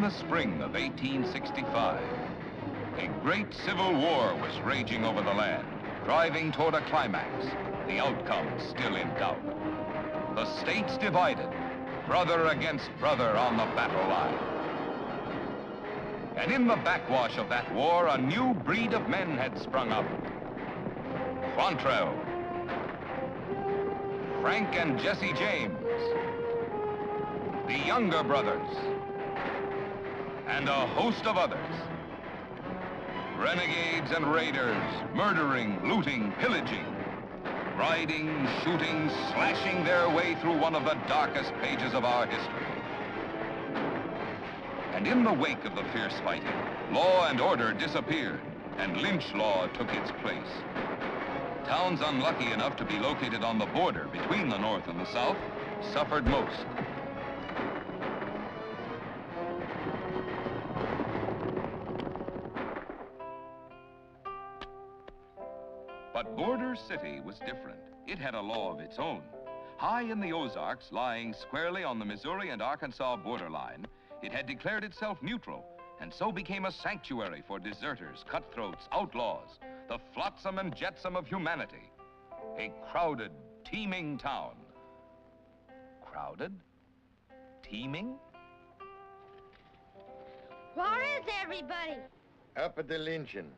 the spring of 1865. A great civil war was raging over the land, driving toward a climax, the outcome still in doubt. The states divided, brother against brother on the battle line. And in the backwash of that war, a new breed of men had sprung up. Quantrill, Frank and Jesse James, the Younger Brothers, and a host of others. Renegades and raiders, murdering, looting, pillaging, riding, shooting, slashing their way through one of the darkest pages of our history. And in the wake of the fierce fighting, law and order disappeared, and lynch law took its place. Towns unlucky enough to be located on the border between the North and the South suffered most. But Border City was different. It had a law of its own. High in the Ozarks, lying squarely on the Missouri and Arkansas borderline, it had declared itself neutral, and so became a sanctuary for deserters, cutthroats, outlaws, the flotsam and jetsam of humanity. A crowded, teeming town. Crowded? Teeming? Where is everybody? Up at the lynching.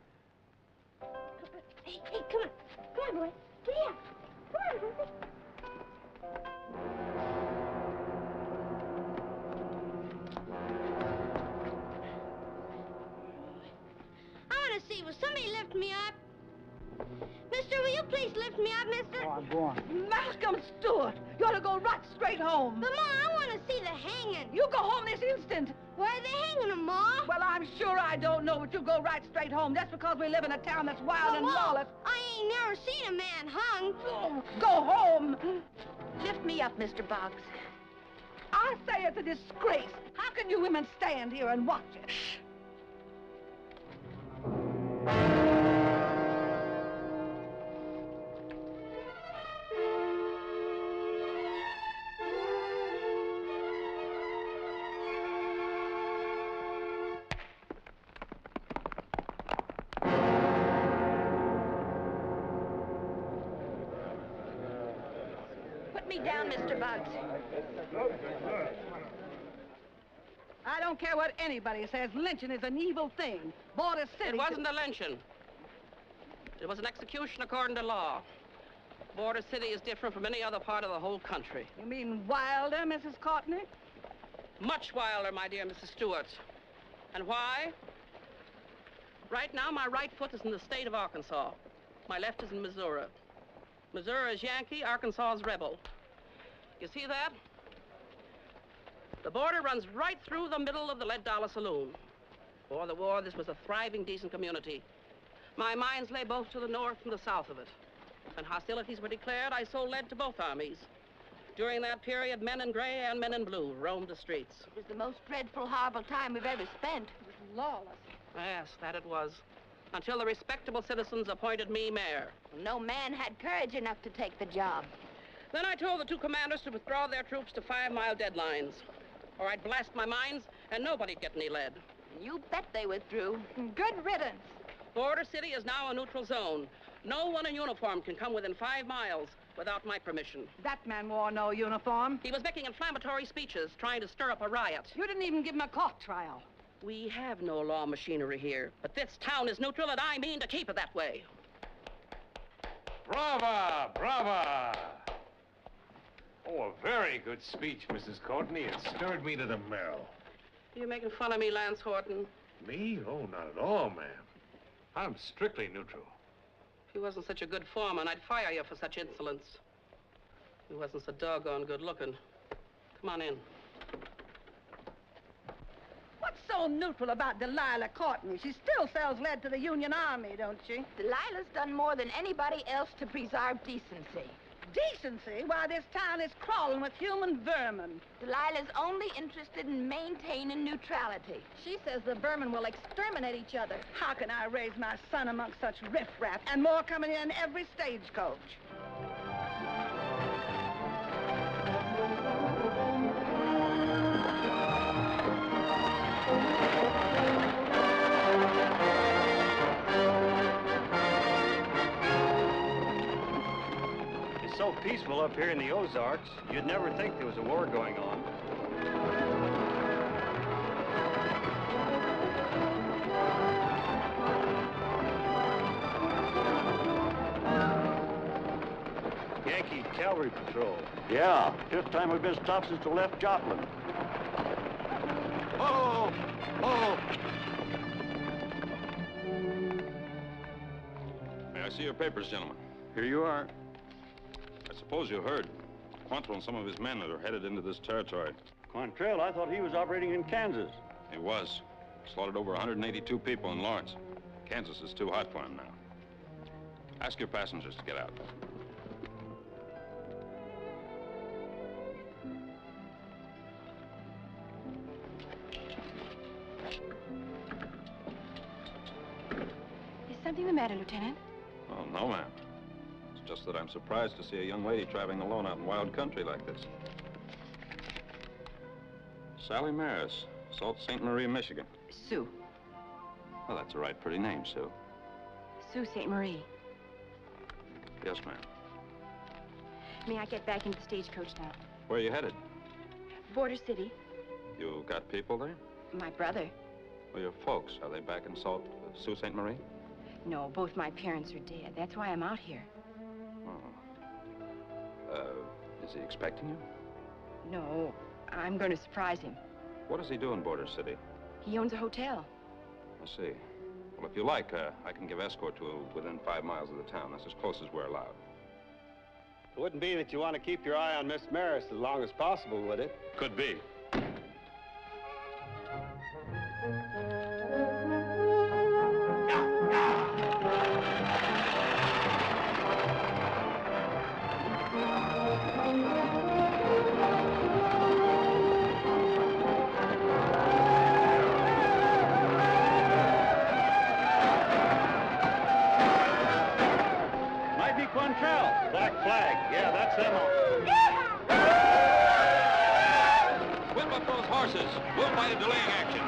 Hey, come on. Come on, boy. Get here. Come on, boy. I want to see, will somebody lift me up? Mister, will you please lift me up, mister? Go on. Malcolm Stewart, you ought to go right straight home. But, Ma, I want to see the hanging. You go home this instant. Why are they hanging him, Ma? Well, I'm sure I don't know, but you go right straight home. That's because we live in a town that's wild and Ma, lawless. I ain't never seen a man hung. Oh, go home. Lift me up, Mr. Boggs. I say it's a disgrace. How can you women stand here and watch it? Put me down, Mr. Boggs. I don't care what anybody says. Lynching is an evil thing. Border City... It wasn't a lynching. It was an execution according to law. Border City is different from any other part of the whole country. You mean wilder, Mrs. Courtney? Much wilder, my dear Mrs. Stewart. And why? Right now, my right foot is in the state of Arkansas. My left is in Missouri. Missouri is Yankee, Arkansas is rebel. You see that? The border runs right through the middle of the Lead Dollar Saloon. Before the war, this was a thriving, decent community. My mines lay both to the north and the south of it. When hostilities were declared, I sold lead to both armies. During that period, men in gray and men in blue roamed the streets. It was the most dreadful, horrible time we've ever spent. It was lawless. Yes, that it was. Until the respectable citizens appointed me mayor. No man had courage enough to take the job. Then I told the two commanders to withdraw their troops to 5-mile deadlines, or I'd blast my mines and nobody'd get any lead. You bet they withdrew. Good riddance. Border City is now a neutral zone. No one in uniform can come within 5 miles without my permission. That man wore no uniform. He was making inflammatory speeches, trying to stir up a riot. You didn't even give him a court trial. We have no law machinery here, but this town is neutral and I mean to keep it that way. Brava! Brava! Oh, a very good speech, Mrs. Courtney. It stirred me to the marrow. You making fun of me, Lance Horton? Me? Oh, not at all, ma'am. I'm strictly neutral. If you wasn't such a good foreman, I'd fire you for such insolence. You wasn't so doggone good looking. Come on in. What's so neutral about Delilah Courtney? She still sells lead to the Union Army, don't she? Delilah's done more than anybody else to preserve decency. Decency? Why, this town is crawling with human vermin. Delilah's only interested in maintaining neutrality. She says the vermin will exterminate each other. How can I raise my son amongst such riffraff and more coming in every stagecoach? all peaceful up here in the Ozarks. You'd never think there was a war going on. Yankee Cavalry Patrol. Yeah, fifth time we've been stopped since we left Joplin. Oh! Oh! May I see your papers, gentlemen? Here you are. I suppose you heard. Quantrill and some of his men are headed into this territory. Quantrill, I thought he was operating in Kansas. He was. Slaughtered over 182 people in Lawrence. Kansas is too hot for him now. Ask your passengers to get out. Is something the matter, Lieutenant? Oh, no, ma'am. It's just that I'm surprised to see a young lady traveling alone out in wild country like this. Sally Maris, Sault Ste. Marie, Michigan. Sue. Well, that's a right pretty name, Sue. Sue St. Marie. Yes, ma'am. May I get back into the stagecoach now? Where are you headed? Border City. You got people there? My brother. Well, your folks, are they back in Sault Ste. Marie? No, both my parents are dead. That's why I'm out here. Oh. Is he expecting you? No, I'm going to surprise him. What does he do in Border City? He owns a hotel. I see. Well, if you like, I can give escort to within 5 miles of the town. That's as close as we're allowed. It wouldn't be that you want to keep your eye on Miss Maris as long as possible, would it? Could be. Quantrill. Black flag. Yeah, that's them all. Whip up those horses. We'll fight a delaying action.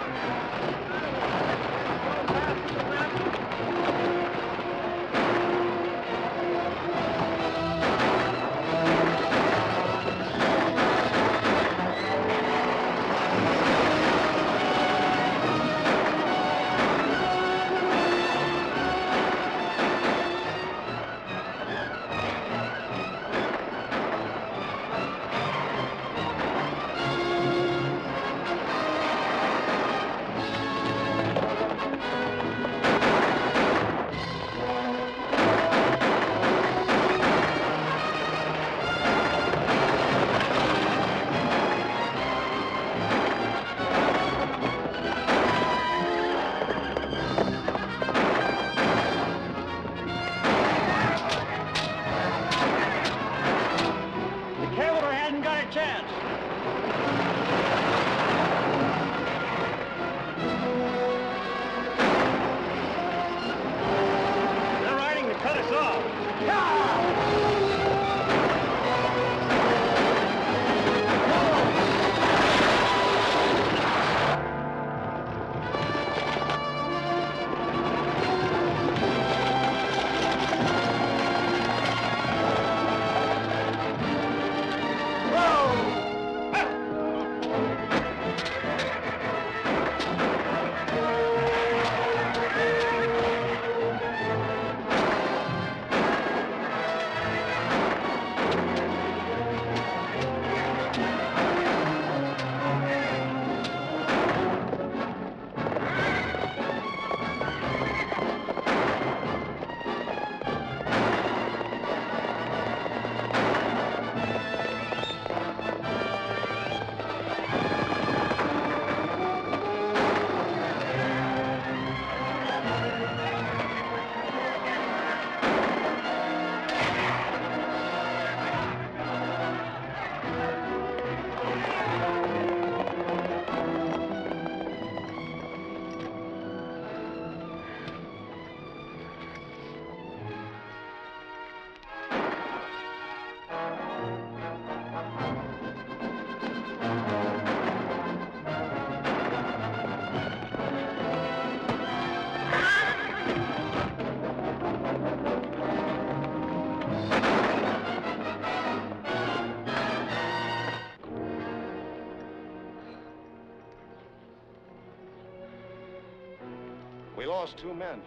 lost 2 men.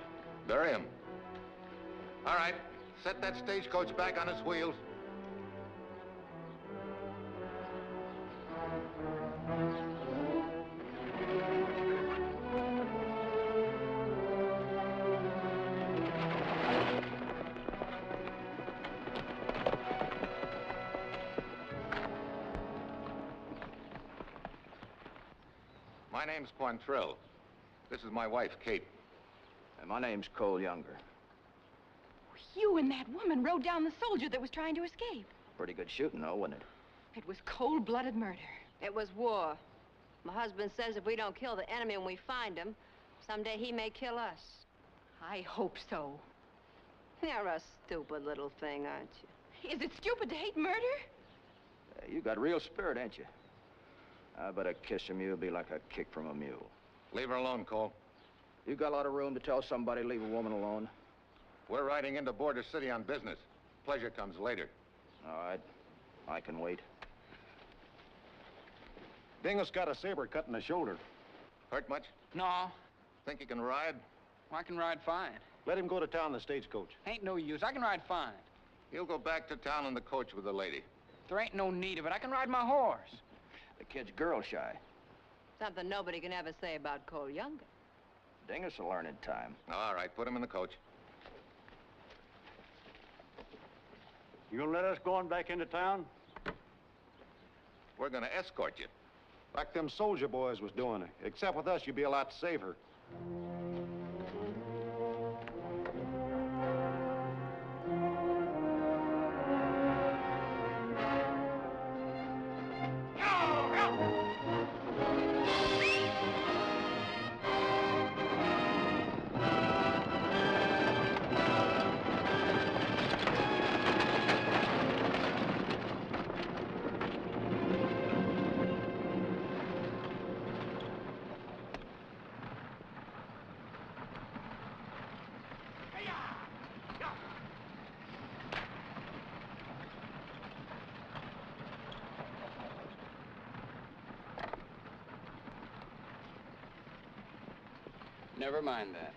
Bury him. All right, set that stagecoach back on its wheels. My name's Quantrill. This is my wife, Kate. And my name's Cole Younger. You and that woman rode down the soldier that was trying to escape. Pretty good shooting, though, wasn't it? It was cold-blooded murder. It was war. My husband says if we don't kill the enemy when we find him, someday he may kill us. I hope so. You're a stupid little thing, aren't you? Is it stupid to hate murder? You got real spirit, ain't you? I bet a kiss from you would be like a kick from a mule. Leave her alone, Cole. You got a lot of room to tell somebody to leave a woman alone? We're riding into Border City on business. Pleasure comes later. All right. I can wait. Dingus got a saber cut in the shoulder. Hurt much? No. Think you can ride? I can ride fine. Let him go to town in the stagecoach. Ain't no use. I can ride fine. He'll go back to town in the coach with the lady. There ain't no need of it. I can ride my horse. The kid's girl shy. Something nobody can ever say about Cole Younger. Dingus will learn in time. All right, put him in the coach. You gonna let us go on back into town? We're gonna escort you. Like them soldier boys was doing it. Except with us, you'd be a lot safer. Never mind that.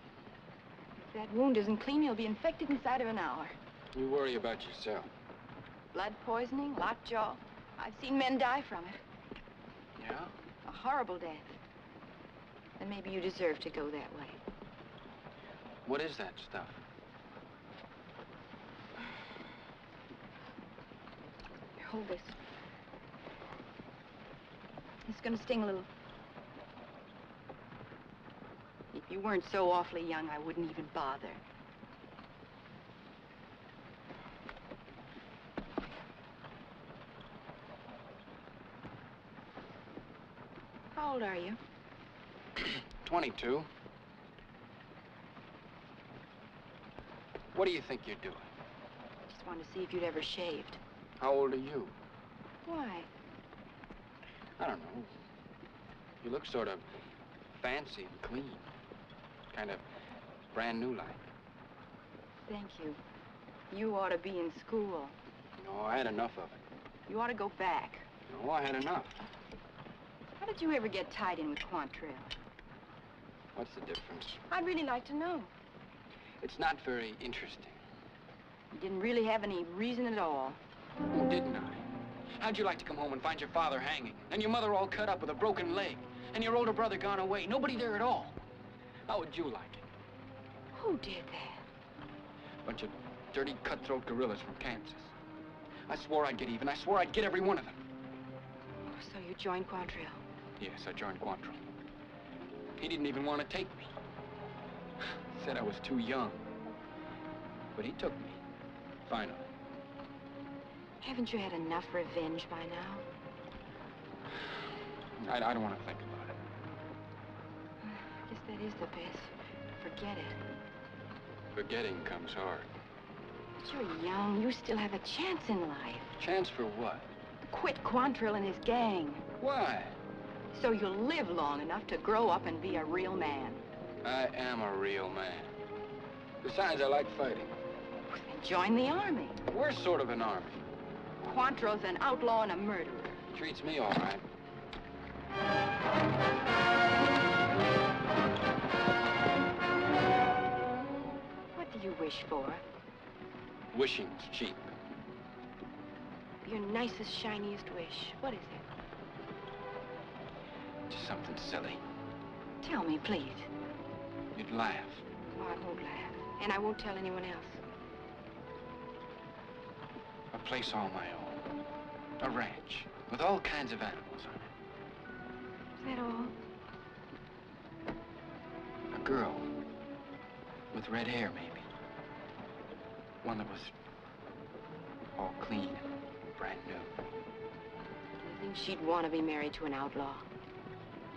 If that wound isn't clean, you'll be infected inside of an hour. You worry about yourself. Blood poisoning, lockjaw. I've seen men die from it. Yeah? A horrible death. And maybe you deserve to go that way. What is that stuff? Here, hold this. It's gonna sting a little. If you weren't so awfully young, I wouldn't even bother. How old are you? 22. What do you think you're doing? Just wanted to see if you'd ever shaved. How old are you? Why? I don't know. You look sort of fancy and clean. Kind of brand new like. Thank you. You ought to be in school. No, I had enough of it. You ought to go back. No, I had enough. How did you ever get tied in with Quantrill? What's the difference? I'd really like to know. It's not very interesting. You didn't really have any reason at all. Oh, didn't I? How'd you like to come home and find your father hanging, and your mother all cut up with a broken leg, and your older brother gone away, nobody there at all? How would you like it? Who did that? Bunch of dirty, cutthroat guerrillas from Kansas. I swore I'd get even. I swore I'd get every one of them. So you joined Quantrill? Yes, I joined Quantrill. He didn't even want to take me. Said I was too young. But he took me, finally. Haven't you had enough revenge by now? I don't want to think about it. I guess that is the best. Forget it. Forgetting comes hard. But you're young. You still have a chance in life. Chance for what? Quit Quantrill and his gang. Why? So you'll live long enough to grow up and be a real man. I am a real man. Besides, I like fighting. Then join the army. We're sort of an army. Quantrill's an outlaw and a murderer. Treats me all right. you wish for? Wishing's cheap. Your nicest, shiniest wish. What is it? Just something silly. Tell me, please. You'd laugh. Oh, I won't laugh. And I won't tell anyone else. A place all my own. A ranch with all kinds of animals on it. Is that all? A girl with red hair, maybe. One that was all clean and brand new. You think she'd want to be married to an outlaw?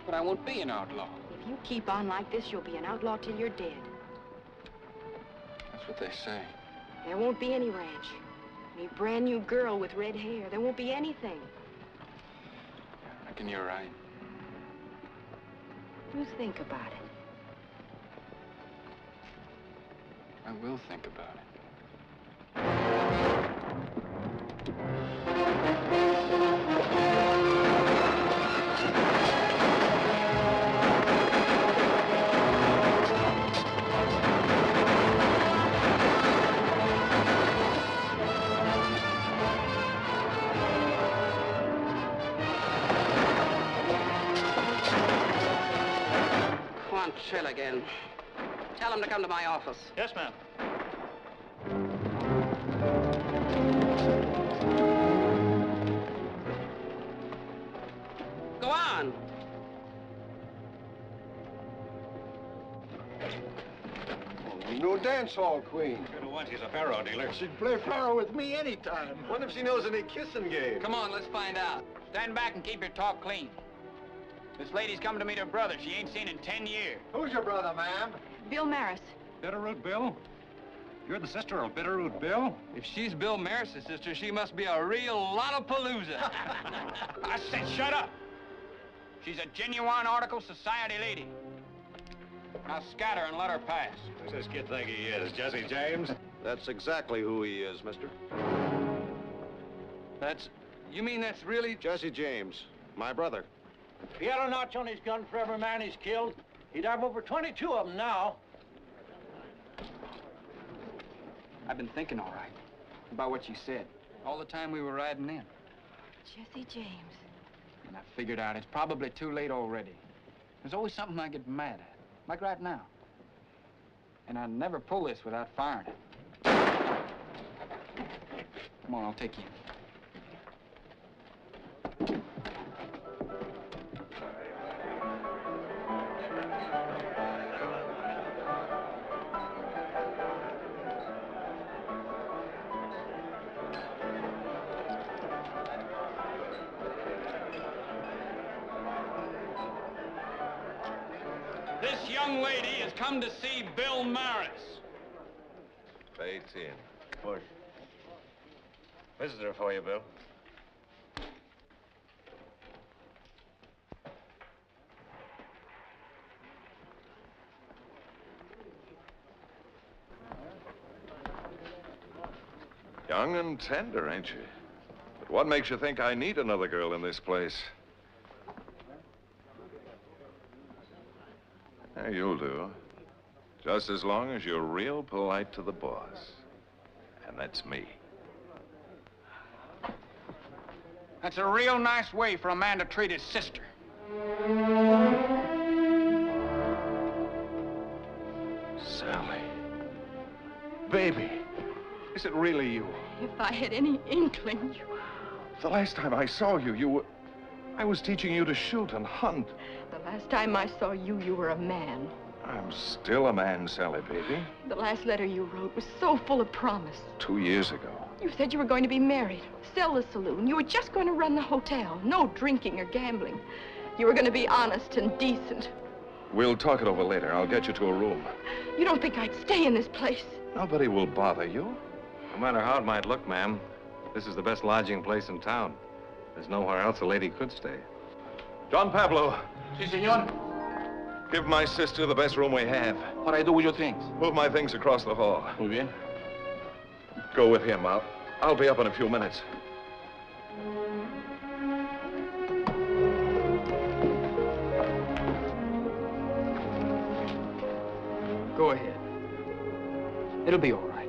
But I won't be an outlaw. If you keep on like this, you'll be an outlaw till you're dead. That's what they say. There won't be any ranch. Any brand new girl with red hair. There won't be anything. I reckon you're right. You think about it. I will think about it. Quantrill again. Tell him to come to my office. Yes, ma'am. Go on. New dance hall queen. Better watch, he's a faro dealer. She'd play faro with me anytime. What if she knows any kissing game? Come on, let's find out. Stand back and keep your talk clean. This lady's come to meet her brother she ain't seen in 10 years. Who's your brother, ma'am? Bill Maris. Bitterroot Bill? You're the sister of Bitterroot Bill? If she's Bill Maris' sister, she must be a real lollapalooza. I said shut up. She's a genuine article society lady. Now scatter and let her pass. Who's this kid think he is, Jesse James? That's exactly who he is, mister. You mean that's really... Jesse James, my brother. If he had a notch on his gun for every man he's killed, he'd have over 22 of them now. I've been thinking all right about what you said all the time we were riding in. Jesse James. And I figured out it's probably too late already. There's always something I get mad at, like right now. And I'd never pull this without firing it. Come on, I'll take you in. This young lady has come to see Bill Maris. Bay 10. Push. Visitor for you, Bill. Young and tender, ain't you? But what makes you think I need another girl in this place? Yeah, you'll do. Just as long as you're real polite to the boss. And that's me. That's a real nice way for a man to treat his sister. Sally. Baby. Is it really you? If I had any inkling, The last time I saw you, I was teaching you to shoot and hunt. The last time I saw you, you were a man. I'm still a man, Sally, baby. The last letter you wrote was so full of promise. 2 years ago. You said you were going to be married, sell the saloon. You were just going to run the hotel. No drinking or gambling. You were going to be honest and decent. We'll talk it over later. I'll get you to a room. You don't think I'd stay in this place? Nobody will bother you. No matter how it might look, ma'am, this is the best lodging place in town. There's nowhere else a lady could stay. John Pablo. Si, senor. Give my sister the best room we have. What do I do with your things? Move my things across the hall. Muy bien. Go with him. I'll be up in a few minutes. Go ahead. It'll be all right.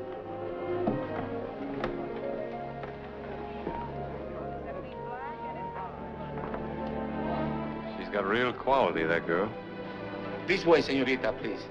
She's got real quality, that girl. This way, señorita, please.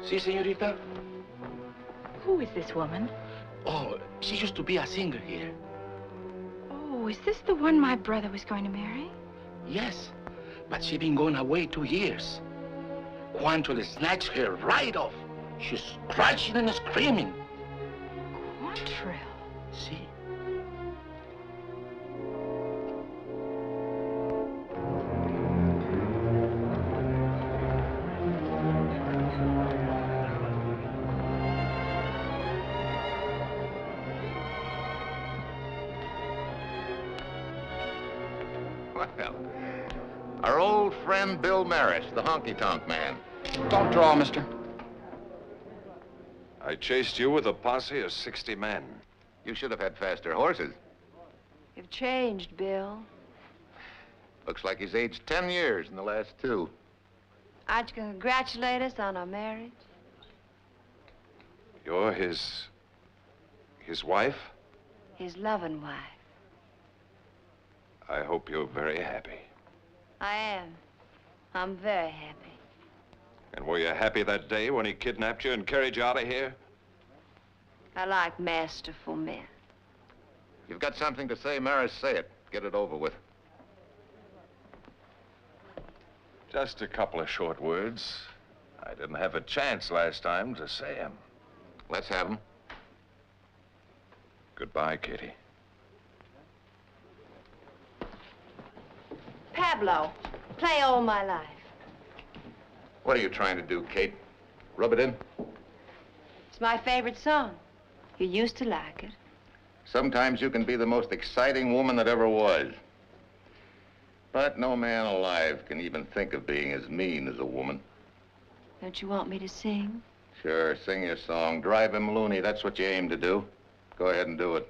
Si, señorita? Who is this woman? Oh, she used to be a singer here. Oh, is this the one my brother was going to marry? Yes, but she been going away 2 years. Quantrill snatched her right off. She's scratching and screaming. Quantrill? See? Well, our old friend Bill Maris, the honky-tonk man. Don't draw, mister. I chased you with a posse of 60 men. You should have had faster horses. You've changed, Bill. Looks like he's aged 10 years in the last 2. Aren't you going to congratulate us on our marriage? You're his wife? His loving wife. I hope you're very happy. I am. I'm very happy. And were you happy that day when he kidnapped you and carried you out of here? I like masterful men. You've got something to say, Maris, say it. Get it over with. Just a couple of short words. I didn't have a chance last time to say them. Let's have them. Goodbye, Kitty. Pablo, play All My Life. What are you trying to do, Kate? Rub it in? It's my favorite song. You used to like it. Sometimes you can be the most exciting woman that ever was. But no man alive can even think of being as mean as a woman. Don't you want me to sing? Sure, sing your song. Drive him loony. That's what you aim to do. Go ahead and do it.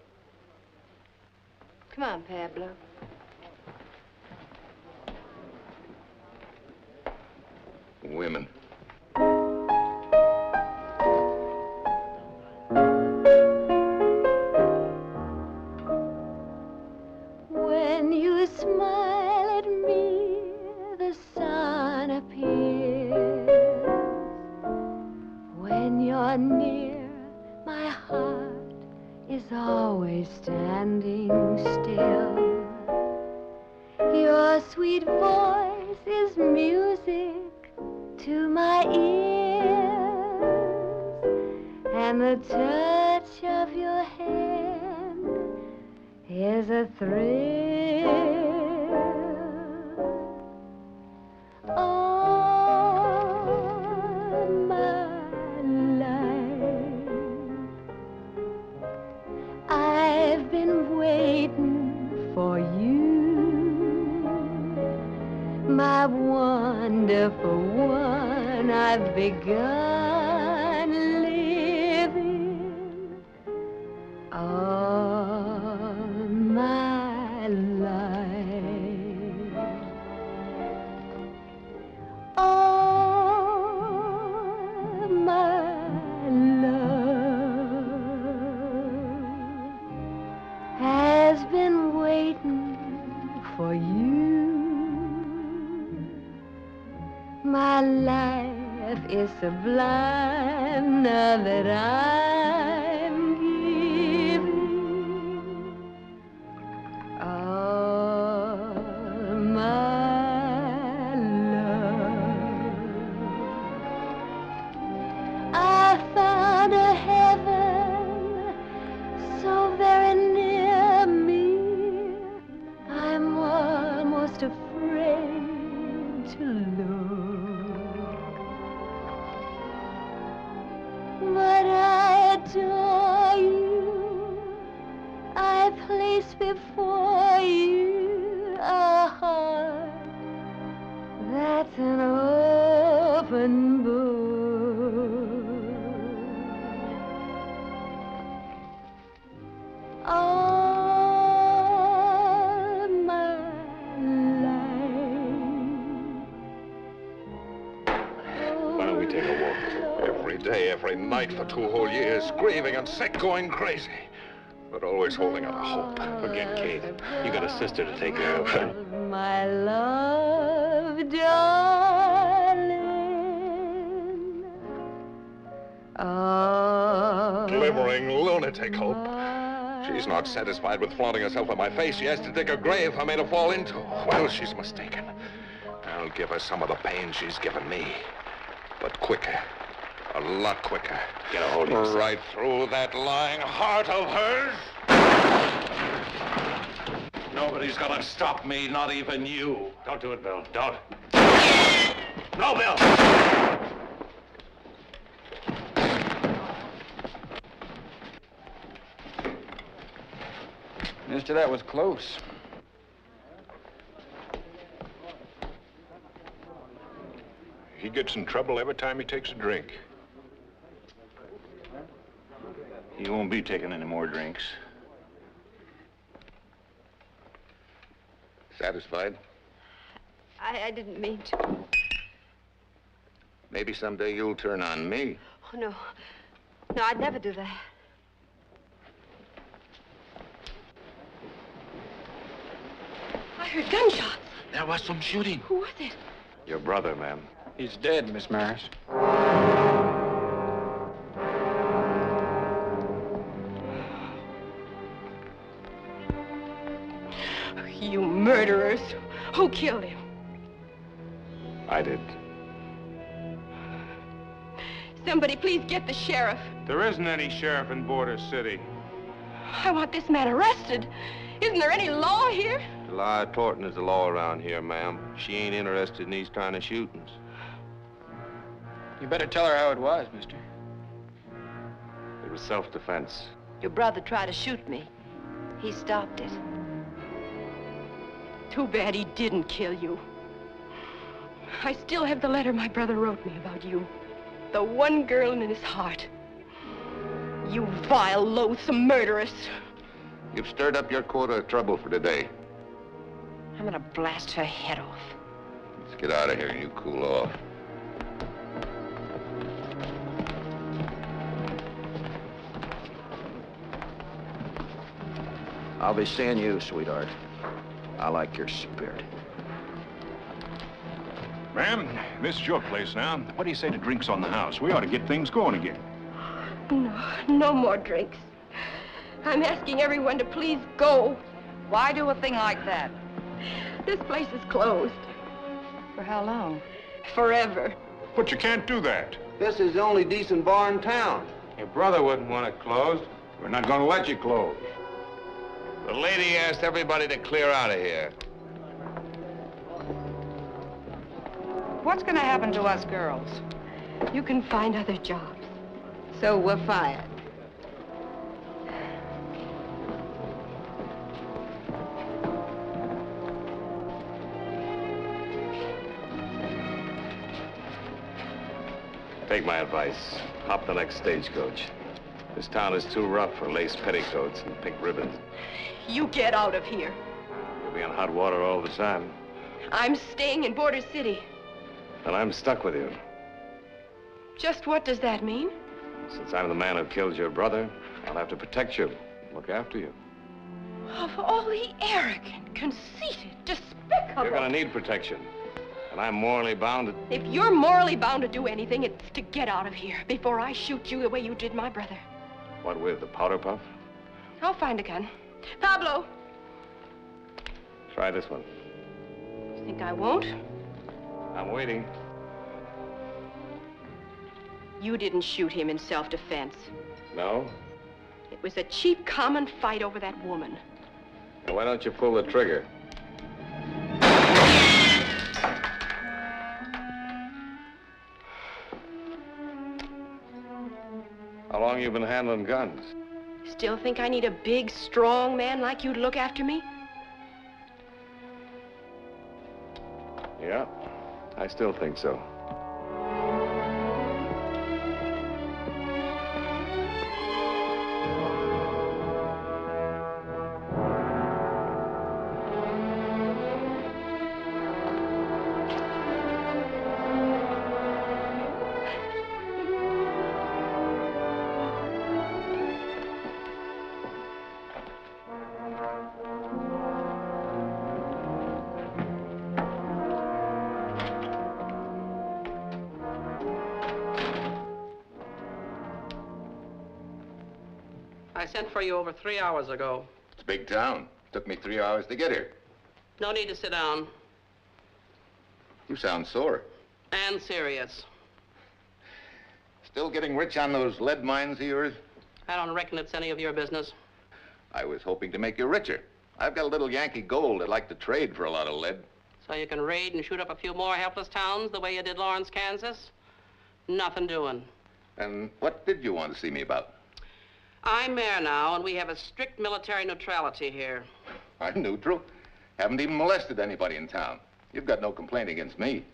Come on, Pablo. Women. When you smile at me, the sun appears. When you're near, my heart is always standing still. Your sweet voice is music to my ears, and the touch of your hand is a thrill. All my life I've been waiting for you, my wonderful one. I've begun living all my life. All my love has been waiting for you. My life is sublime now that I'm giving all my love. I found a heaven so very near me. afraid to look. But I adore you. I place before you a heart that's an open book. All my life. Why don't we take a walk? Every day, every night for 2 whole years, grieving and sick, going crazy. But always holding out a hope. Forget Kate. You got a sister to take care of her. My love, darling. Glimmering lunatic hope. She's not satisfied with flaunting herself in my face. She has to dig a grave for me to fall into. Well, she's mistaken. I'll give her some of the pain she's given me. But quicker. A lot quicker. Get a hold of yourself. Right through that lying heart of hers. Nobody's gonna stop me, not even you. Don't do it, Bill. Don't. No, Bill! Mister, that was close. He gets in trouble every time he takes a drink. He won't be taking any more drinks. Satisfied? I didn't mean to. Maybe someday you'll turn on me. Oh, no. No, I'd never do that. I heard gunshots. There was some shooting. Who was it? Your brother, ma'am. He's dead, Miss Maris. You murderers. Who killed him? I did. Somebody please get the sheriff. There isn't any sheriff in Border City. I want this man arrested. Isn't there any law here? Delilah Thornton is the law around here, ma'am. She ain't interested in these kind of shootings. You better tell her how it was, mister. It was self-defense. Your brother tried to shoot me. He stopped it. Too bad he didn't kill you. I still have the letter my brother wrote me about you. The one girl in his heart. You vile, loathsome murderess. You've stirred up your quota of trouble for today. I'm gonna blast her head off. Let's get out of here and you cool off. I'll be seeing you, sweetheart. I like your spirit. Ma'am, this is your place now. What do you say to drinks on the house? We ought to get things going again. No more drinks. I'm asking everyone to please go. Why do a thing like that? This place is closed. For how long? Forever. But you can't do that. This is the only decent bar in town. Your brother wouldn't want it closed. We're not going to let you close. The lady asked everybody to clear out of here. What's gonna happen to us girls? You can find other jobs. So we're fired. Take my advice. Hop the next stagecoach. This town is too rough for lace petticoats and pink ribbons. You get out of here. You'll be in hot water all the time. I'm staying in Border City. And I'm stuck with you. Just what does that mean? Since I'm the man who killed your brother, I'll have to protect you, look after you. Of all the arrogant, conceited, despicable... You're gonna need protection. And I'm morally bound to... If you're morally bound to do anything, it's to get out of here before I shoot you the way you did my brother. What with, the powder puff? I'll find a gun. Pablo! Try this one. Think I won't? I'm waiting. You didn't shoot him in self-defense. No? It was a cheap, common fight over that woman. Well, why don't you pull the trigger? How long you been handling guns? Still think I need a big, strong man like you to look after me? Yeah, I still think so. I sent for you over 3 hours ago. It's a big town. Took me 3 hours to get here. No need to sit down. You sound sore. And serious. Still getting rich on those lead mines of yours? I don't reckon it's any of your business. I was hoping to make you richer. I've got a little Yankee gold I'd like to trade for a lot of lead. So you can raid and shoot up a few more helpless towns the way you did Lawrence, Kansas? Nothing doing. And what did you want to see me about? I'm mayor now, and we have a strict military neutrality here. I'm neutral. Haven't even molested anybody in town. You've got no complaint against me.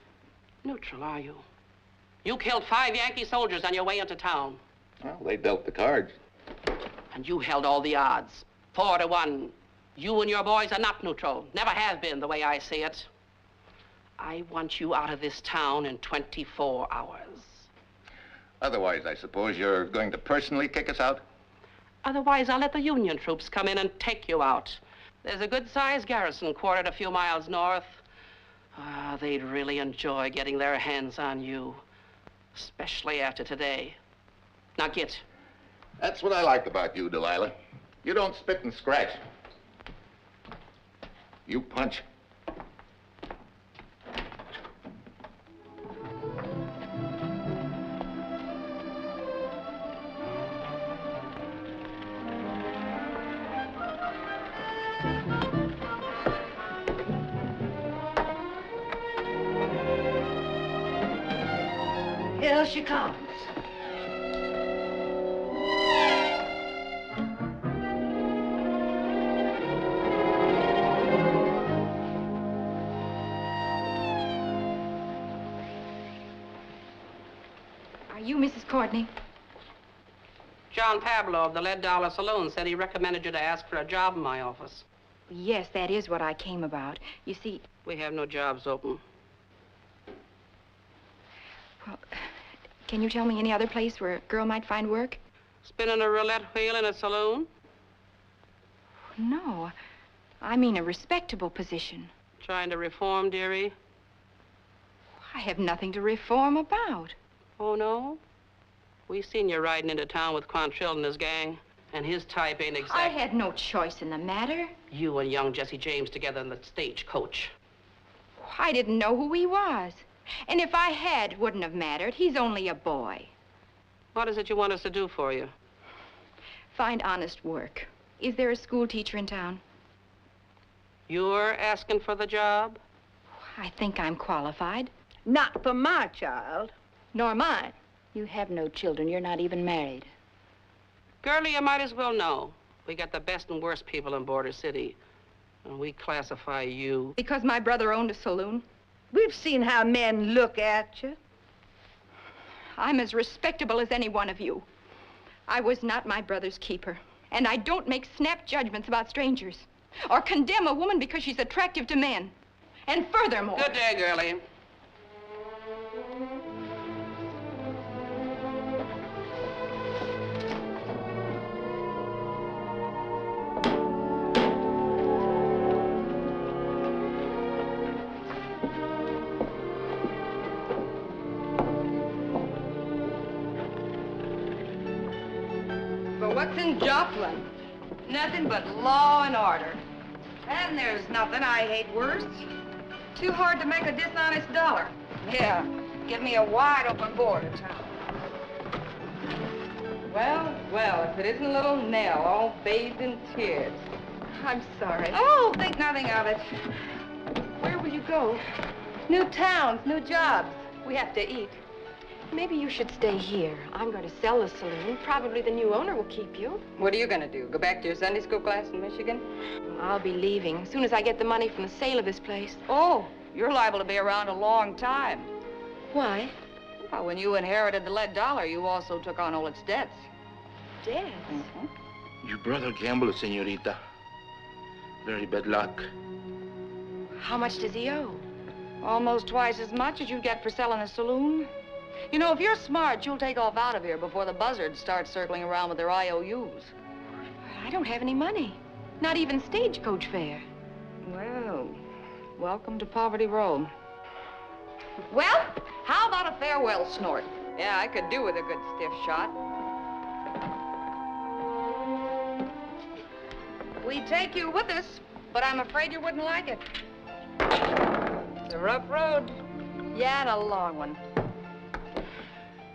Neutral, are you? You killed 5 Yankee soldiers on your way into town. Well, they dealt the cards. And you held all the odds. 4 to 1. You and your boys are not neutral. Never have been, the way I see it. I want you out of this town in 24 hours. Otherwise, I suppose you're going to personally kick us out? Otherwise, I'll let the Union troops come in and take you out. There's a good-sized garrison quartered a few miles north. Ah, they'd really enjoy getting their hands on you, especially after today. Now get. That's what I like about you, Delilah. You don't spit and scratch. You punch. Here she comes. Are you Mrs. Courtney? John Pablo of the $1 Saloon said he recommended you to ask for a job in my office. Yes, that is what I came about. You see... We have no jobs open. Well, can you tell me any other place where a girl might find work? Spinning a roulette wheel in a saloon? No. I mean a respectable position. Trying to reform, dearie? I have nothing to reform about. Oh, no? We seen you riding into town with Quantrill and his gang, and his type ain't exact. I had no choice in the matter. You and young Jesse James together in the stagecoach. I didn't know who he was. And if I had, it wouldn't have mattered. He's only a boy. What is it you want us to do for you? Find honest work. Is there a school teacher in town? You're asking for the job? I think I'm qualified. Not for my child. Nor mine. You have no children. You're not even married. Girlie, you might as well know. We got the best and worst people in Border City. And we classify you. Because my brother owned a saloon? We've seen how men look at you. I'm as respectable as any one of you. I was not my brother's keeper. And I don't make snap judgments about strangers. Or condemn a woman because she's attractive to men. And furthermore... Good day, girlie. But what's in Joplin? Nothing but law and order. And there's nothing I hate worse. Too hard to make a dishonest dollar. Yeah, give me a wide-open border town. Well, well, if it isn't little Nell, all bathed in tears. I'm sorry. Oh, think nothing of it. Where will you go? New towns, new jobs. We have to eat. Maybe you should stay here. I'm going to sell the saloon. Probably the new owner will keep you. What are you going to do? Go back to your Sunday school class in Michigan? I'll be leaving as soon as I get the money from the sale of this place. Oh, you're liable to be around a long time. Why? Well, when you inherited the lead dollar, you also took on all its debts. Debts? Your brother gambled, senorita. Very bad luck. How much does he owe? Almost twice as much as you get for selling a saloon. You know, if you're smart, you'll take off out of here before the buzzards start circling around with their IOUs. I don't have any money. Not even stagecoach fare. Well, welcome to Poverty Row. Well, how about a farewell snort? Yeah, I could do with a good stiff shot. We'd take you with us, but I'm afraid you wouldn't like it. It's a rough road. Yeah, and a long one.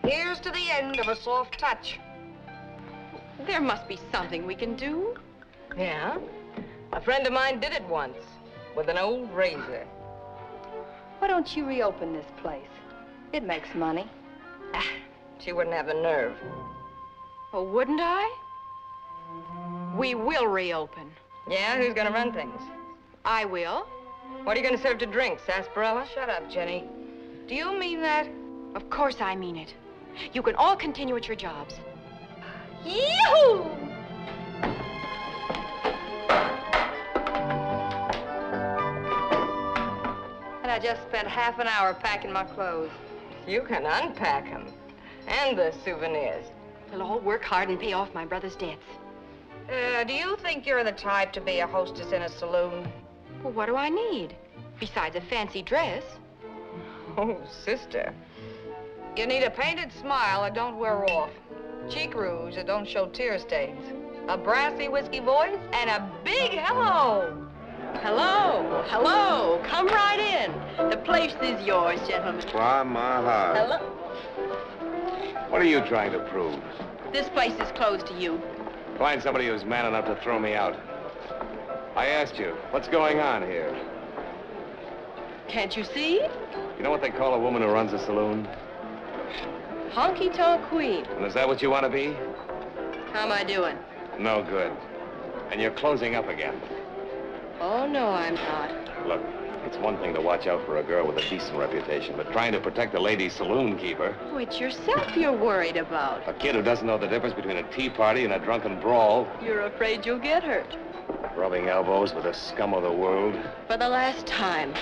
Here's to the end of a soft touch. There must be something we can do. Yeah? A friend of mine did it once, with an old razor. Why don't you reopen this place? It makes money. She wouldn't have the nerve. Oh, wouldn't I? We will reopen. Yeah? Who's gonna run things? I will. What are you gonna serve to drink, sarsaparilla? Shut up, Jenny. Do you mean that? Of course I mean it. You can all continue at your jobs. Yee-hoo! And I just spent half an hour packing my clothes. You can unpack them. And the souvenirs. We'll all work hard and pay off my brother's debts. Do you think you're the type to be a hostess in a saloon? Well, what do I need? Besides a fancy dress. Oh, sister. You need a painted smile that don't wear off. Cheek rouge that don't show tear stains. A brassy whiskey voice and a big hello. Hello, hello. Come right in. The place is yours, gentlemen. Try my heart. Hello. What are you trying to prove? This place is closed to you. Find somebody who's man enough to throw me out. I asked you, what's going on here? Can't you see? You know what they call a woman who runs a saloon? Honky-tonk queen. And is that what you want to be? How am I doing? No good. And you're closing up again. Oh, no, I'm not. Look, it's one thing to watch out for a girl with a decent reputation, but trying to protect a lady saloon keeper... Oh, it's yourself you're worried about. A kid who doesn't know the difference between a tea party and a drunken brawl... You're afraid you'll get hurt. Rubbing elbows with the scum of the world. For the last time,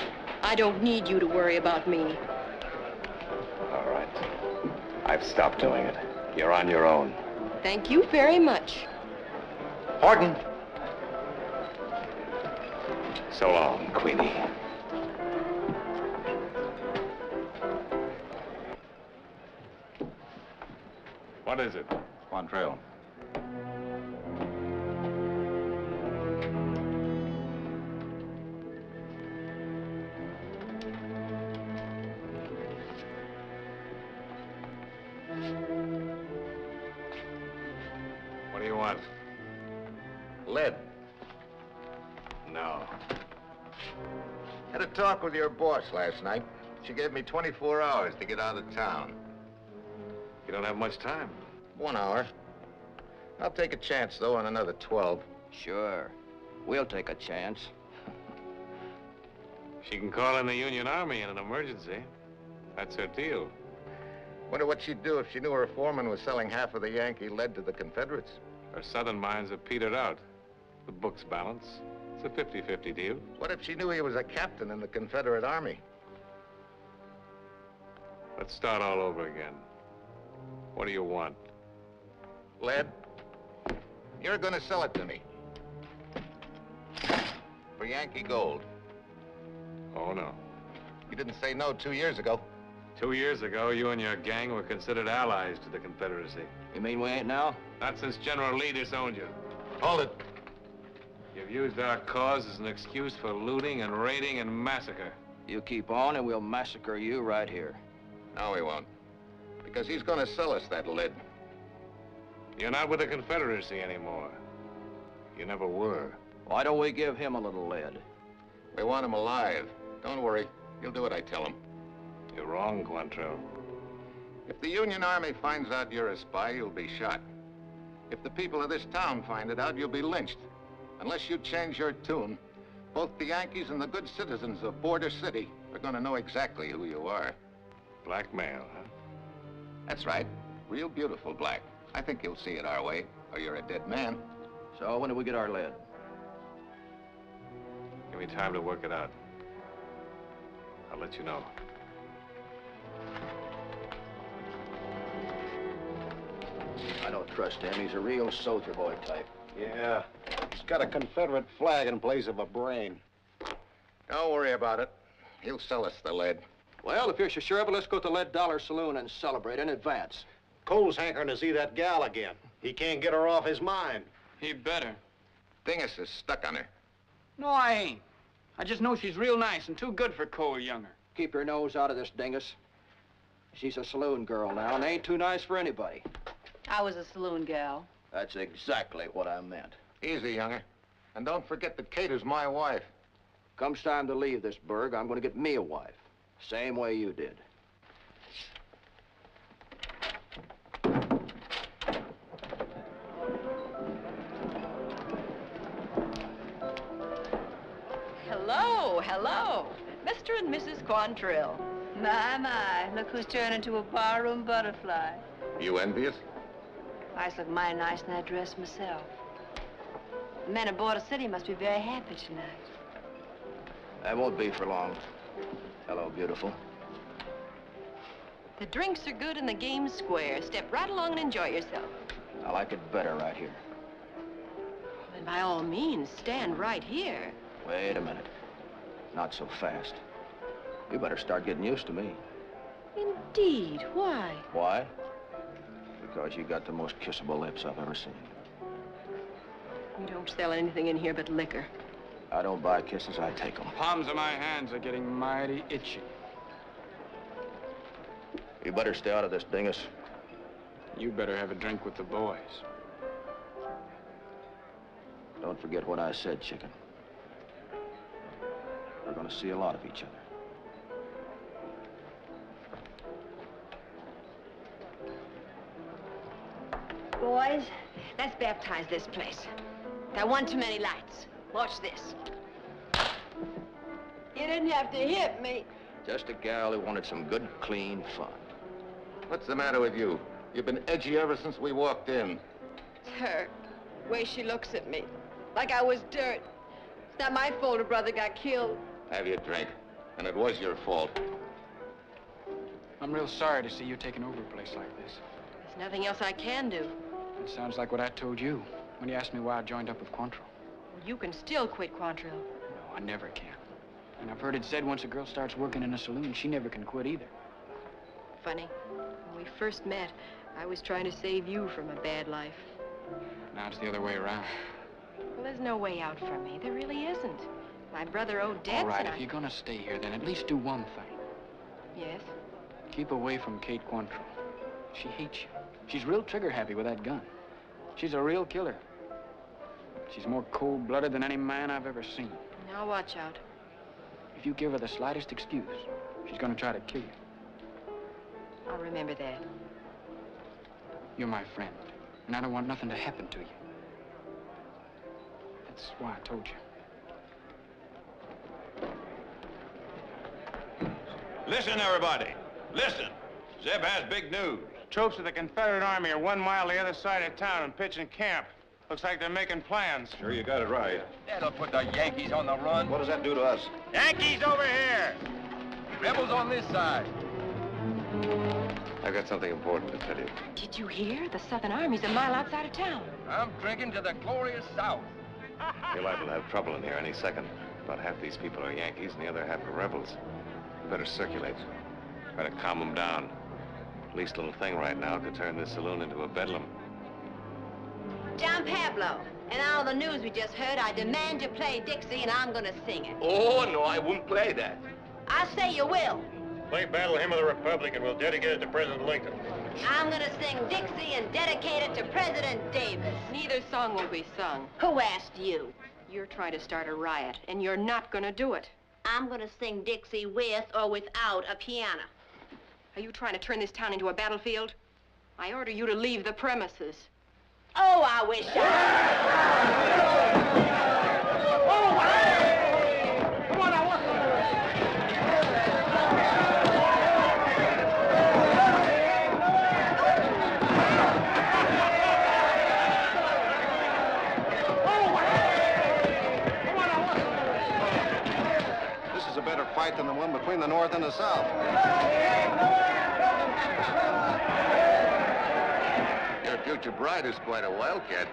I don't need you to worry about me. All right. I've stopped doing it. You're on your own. Thank you very much. Horton! So long, Queenie. What is it? Quantrill. What do you want? Lead. No. Had a talk with your boss last night. She gave me 24 hours to get out of town. You don't have much time. 1 hour. I'll take a chance, though, on another 12. Sure. We'll take a chance. She can call in the Union Army in an emergency. That's her deal. Wonder what she'd do if she knew her foreman was selling half of the Yankee lead to the Confederates. Her southern mines have petered out. The books balance. It's a 50-50 deal. What if she knew he was a captain in the Confederate Army? Let's start all over again. What do you want? Lead. You're gonna sell it to me. For Yankee gold. Oh, no. You didn't say no 2 years ago. 2 years ago, you and your gang were considered allies to the Confederacy. You mean we ain't now? Not since General Lee disowned you. Hold it. You've used our cause as an excuse for looting and raiding and massacre. You keep on and we'll massacre you right here. No, he won't. Because he's gonna sell us that lead. You're not with the Confederacy anymore. You never were. Why don't we give him a little lead? We want him alive. Don't worry. He'll do what I tell him. You're wrong, Quantrill. If the Union Army finds out you're a spy, you'll be shot. If the people of this town find it out, you'll be lynched. Unless you change your tune, both the Yankees and the good citizens of Border City are going to know exactly who you are. Blackmail, huh? That's right. Real beautiful black. I think you'll see it our way, or you're a dead man. So when do we get our lead? Give me time to work it out. I'll let you know. I don't trust him. He's a real soldier boy type. Yeah. He's got a Confederate flag in place of a brain. Don't worry about it. He'll sell us the lead. Well, if you're so sure of it, let's go to the Lead Dollar Saloon and celebrate in advance. Cole's hankering to see that gal again. He can't get her off his mind. He better. Dingus is stuck on her. No, I ain't. I just know she's real nice and too good for Cole Younger. Keep your nose out of this, dingus. She's a saloon girl now and ain't too nice for anybody. I was a saloon gal. That's exactly what I meant. Easy, Younger. And don't forget that Kate is my wife. Comes time to leave this burg, I'm going to get me a wife. Same way you did. Hello, hello. Mr. and Mrs. Quantrill. My, look who's turned into a barroom butterfly. You envious? I just look mighty nice in that dress myself. The men of Border City must be very happy tonight. That won't be for long. Hello, beautiful. The drinks are good and the game's square. Step right along and enjoy yourself. I like it better right here. Then by all means, stand right here. Wait a minute. Not so fast. You better start getting used to me. Indeed, why? Why? Because you got the most kissable lips I've ever seen. We don't sell anything in here but liquor. I don't buy kisses, I take them. Palms of my hands are getting mighty itchy. You better stay out of this, dingus. You better have a drink with the boys. Don't forget what I said, chicken. We're gonna see a lot of each other. Boys, let's baptize this place. There are one too many lights. Watch this. You didn't have to hit me. Just a gal who wanted some good, clean fun. What's the matter with you? You've been edgy ever since we walked in. It's her. The way she looks at me. Like I was dirt. It's not my fault her brother got killed. Have your drink. And it was your fault. I'm real sorry to see you taking over a place like this. There's nothing else I can do. It sounds like what I told you when you asked me why I joined up with Quantrill. Well, you can still quit Quantrill. No, I never can. And I've heard it said once a girl starts working in a saloon, she never can quit either. Funny. When we first met, I was trying to save you from a bad life. Now it's the other way around. Well, there's no way out for me. There really isn't. My brother owed debts. All right, and if you're gonna stay here, then at least do one thing. Yes? Keep away from Kate Quantrill. She hates you. She's real trigger-happy with that gun. She's a real killer. She's more cold-blooded than any man I've ever seen. Now watch out. If you give her the slightest excuse, she's gonna try to kill you. I'll remember that. You're my friend, and I don't want nothing to happen to you. That's why I told you. Listen, everybody. Listen. Zeb has big news. Troops of the Confederate Army are 1 mile the other side of town and pitching camp. Looks like they're making plans. Sure you got it right. That'll put the Yankees on the run. What does that do to us? Yankees over here! Rebels on this side. I've got something important to tell you. Did you hear? The Southern Army's a mile outside of town. I'm drinking to the glorious South. You're liable to have trouble in here any second. About half these people are Yankees and the other half are rebels. You better circulate. Try to calm them down. Least little thing right now could turn this saloon into a bedlam. John Pablo, in all the news we just heard, I demand you play Dixie and I'm gonna sing it. Oh, no, I wouldn't play that. I say you will. Play Battle Hymn of the Republic and we'll dedicate it to President Lincoln. I'm gonna sing Dixie and dedicate it to President Davis. Neither song will be sung. Who asked you? You're trying to start a riot, and you're not gonna do it. I'm gonna sing Dixie with or without a piano. Are you trying to turn this town into a battlefield? I order you to leave the premises. Oh, I wish This is a better fight than the one between the North and the South. Your future bride is quite a wildcat.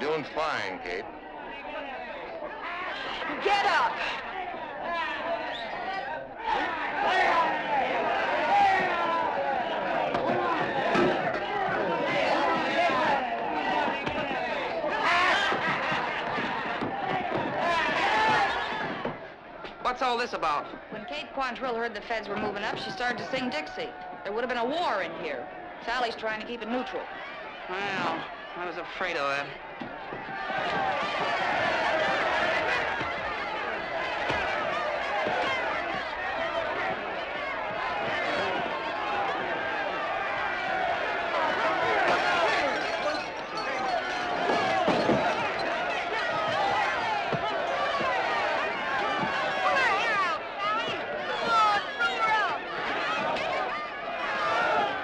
Doing fine, Kate. Get up! What's all this about? When Kate Quantrill heard the feds were moving up, she started to sing Dixie. There would have been a war in here. Sally's trying to keep it neutral. Well, I was afraid of that.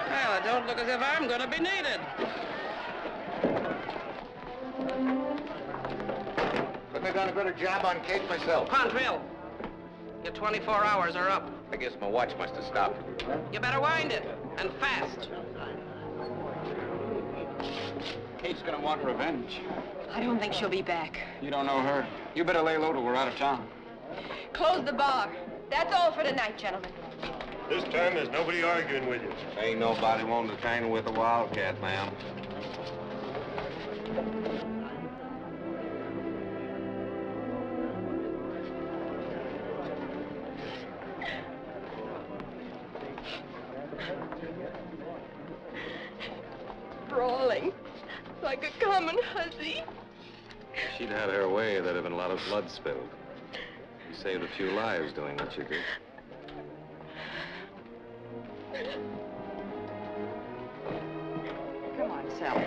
Well, it don't look as if I'm going to be needed. Couldn't have done a better job on Kate myself. Quantrill, your 24 hours are up. I guess my watch must have stopped. You better wind it, and fast. Kate's gonna want revenge. I don't think she'll be back. You don't know her. You better lay low till we're out of town. Close the bar. That's all for tonight, gentlemen. This time there's nobody arguing with you. Ain't nobody wanting to train with a wildcat, ma'am. Brawling like a common hussy. If she'd had her way, there'd have been a lot of blood spilled. You saved a few lives doing what you did. Come on, Sally.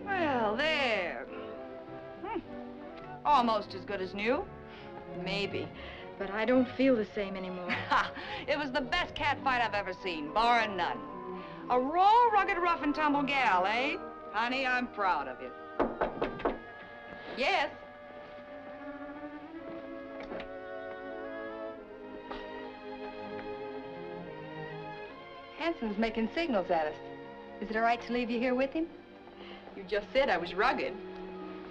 Well, there. Almost as good as new. Maybe, but I don't feel the same anymore. Ha! It was the best cat fight I've ever seen, barring none. A raw, rugged, rough and tumble gal, eh? Honey, I'm proud of you. Yes. Hanson's making signals at us. Is it all right to leave you here with him? You just said I was rugged.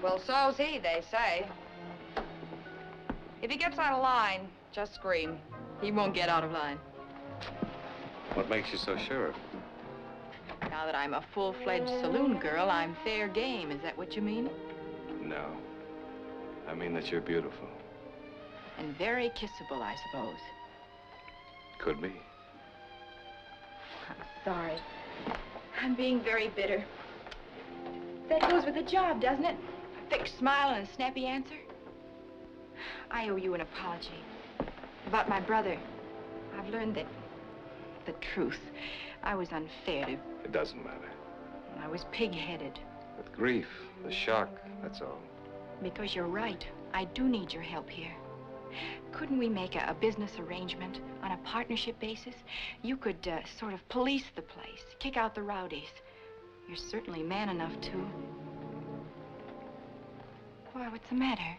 Well, so's he, they say. If he gets out of line, just scream. He won't get out of line. What makes you so sure? Now that I'm a full-fledged saloon girl, I'm fair game. Is that what you mean? No. I mean that you're beautiful. And very kissable, I suppose. Could be. I'm sorry. I'm being very bitter. That goes with the job, doesn't it? A thick smile and a snappy answer. I owe you an apology. About my brother. I've learned that the truth. I was unfair to... It doesn't matter. I was pig-headed. With grief, the shock, that's all. Because you're right. I do need your help here. Couldn't we make a business arrangement on a partnership basis? You could sort of police the place, kick out the rowdies. You're certainly man enough to. Why, what's the matter?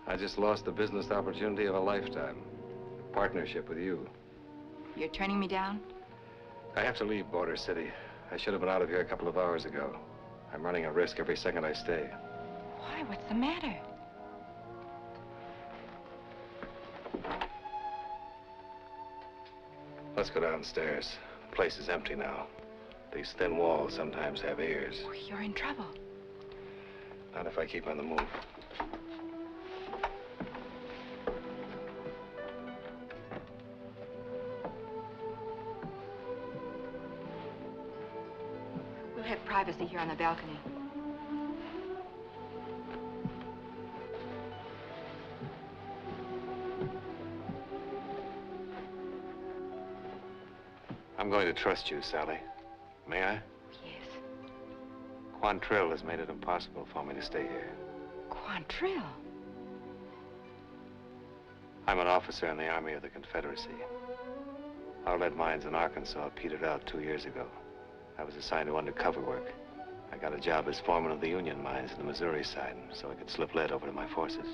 I just lost the business opportunity of a lifetime. Partnership with you. You're turning me down? I have to leave Border City. I should have been out of here a couple of hours ago. I'm running a risk every second I stay. Why, what's the matter? Let's go downstairs. The place is empty now. These thin walls sometimes have ears. Oh, you're in trouble. Not if I keep on the move. We'll have privacy here on the balcony. I'm going to trust you, Sally. May I? Yes. Quantrill has made it impossible for me to stay here. Quantrill? I'm an officer in the Army of the Confederacy. Our lead mines in Arkansas petered out 2 years ago. I was assigned to undercover work. I got a job as foreman of the Union mines in the Missouri side, so I could slip lead over to my forces.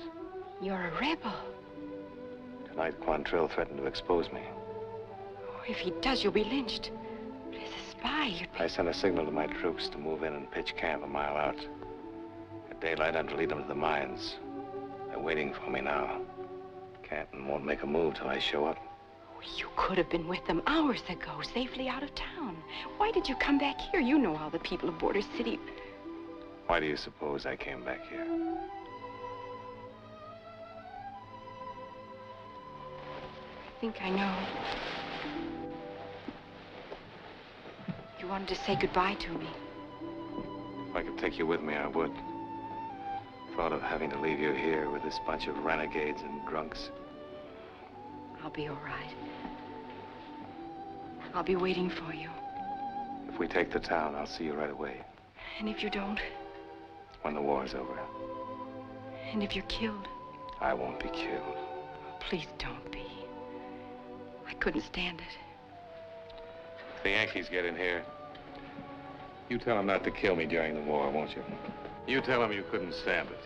You're a rebel. Tonight, Quantrill threatened to expose me. Oh, if he does, you'll be lynched. But as a spy, you'd be... I sent a signal to my troops to move in and pitch camp a mile out. At daylight, I'm to lead them to the mines. They're waiting for me now. Can't and won't make a move till I show up. You could have been with them hours ago, safely out of town. Why did you come back here? You know all the people of Border City. Why do you suppose I came back here? I think I know. You wanted to say goodbye to me. If I could take you with me, I would. Thought of having to leave you here with this bunch of renegades and drunks. I'll be all right. I'll be waiting for you. If we take the town, I'll see you right away. And if you don't? When the war's over. And if you're killed? I won't be killed. Please don't be. I couldn't stand it. If the Yankees get in here, you tell them not to kill me during the war, won't you? You tell them you couldn't stand it.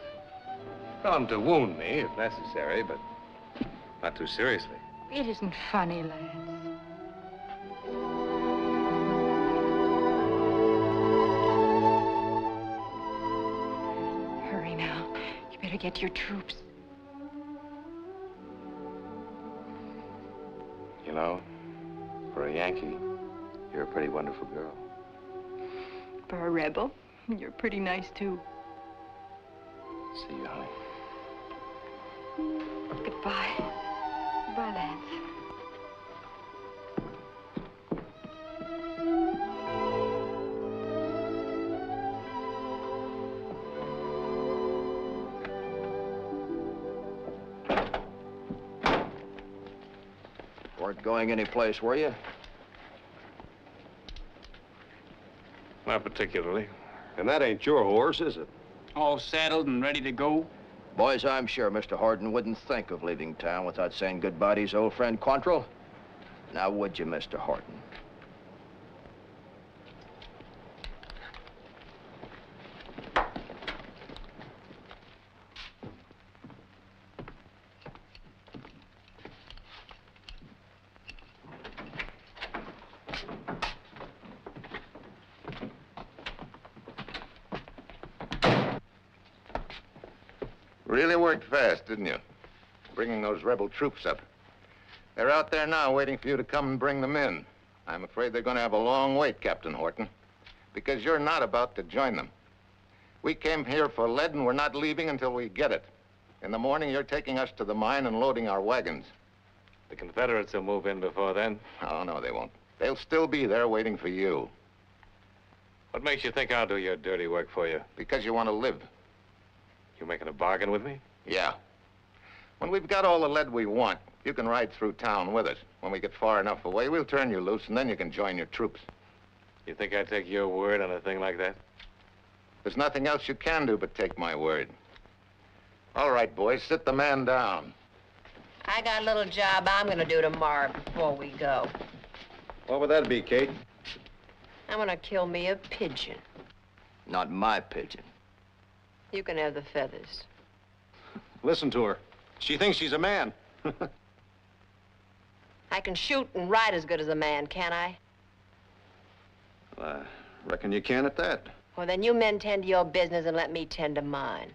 Tell them to wound me if necessary, but not too seriously. It isn't funny, Lance. Hurry now. You better get to your troops. You know, for a Yankee, you're a pretty wonderful girl. For a rebel, you're pretty nice, too. See you, honey. Goodbye. Goodbye, Lance. Weren't going anyplace, were you? Not particularly. And that ain't your horse, is it? All saddled and ready to go? Boys, I'm sure Mr. Horton wouldn't think of leaving town without saying goodbye to his old friend Quantrill. Now, would you, Mr. Horton? Really worked fast, didn't you? Bringing those rebel troops up. They're out there now waiting for you to come and bring them in. I'm afraid they're going to have a long wait, Captain Horton, because you're not about to join them. We came here for lead and we're not leaving until we get it. In the morning, you're taking us to the mine and loading our wagons. The Confederates will move in before then. Oh, no, they won't. They'll still be there waiting for you. What makes you think I'll do your dirty work for you? Because you want to live. You making a bargain with me? Yeah. When we've got all the lead we want, you can ride through town with us. When we get far enough away, we'll turn you loose, and then you can join your troops. You think I'd take your word on a thing like that? There's nothing else you can do but take my word. All right, boys, sit the man down. I got a little job I'm gonna do tomorrow before we go. What would that be, Kate? I'm gonna kill me a pigeon. Not my pigeon. You can have the feathers. Listen to her. She thinks she's a man. I can shoot and ride as good as a man, can't I? I reckon you can at that. Well, then you men tend to your business and let me tend to mine.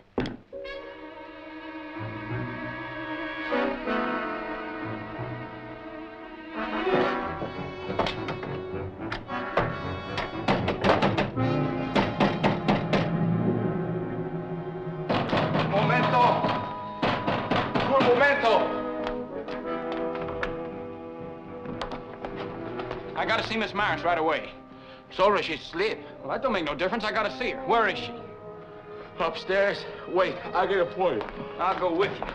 I gotta see Miss Myers right away. Sorry, she's asleep. Well, that don't make no difference. I gotta see her. Where is she? Upstairs. Wait, I get a point. I'll go with you.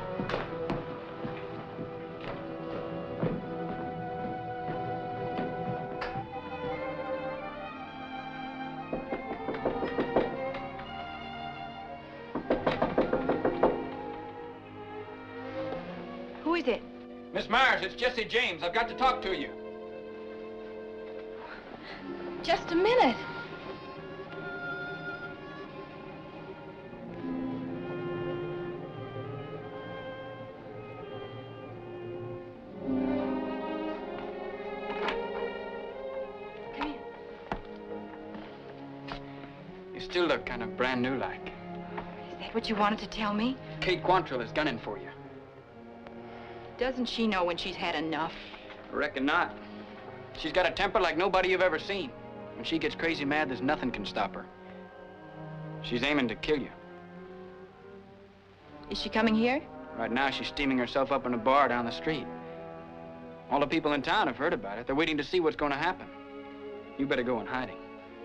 Who is it? Miss Myers, it's Jesse James. I've got to talk to you. Just a minute. Come here. You still look kind of brand new like. Is that what you wanted to tell me? Kate Quantrill is gunning for you. Doesn't she know when she's had enough? Reckon not. She's got a temper like nobody you've ever seen. When she gets crazy mad, there's nothing can stop her. She's aiming to kill you. Is she coming here? Right now, she's steaming herself up in a bar down the street. All the people in town have heard about it. They're waiting to see what's going to happen. You better go in hiding.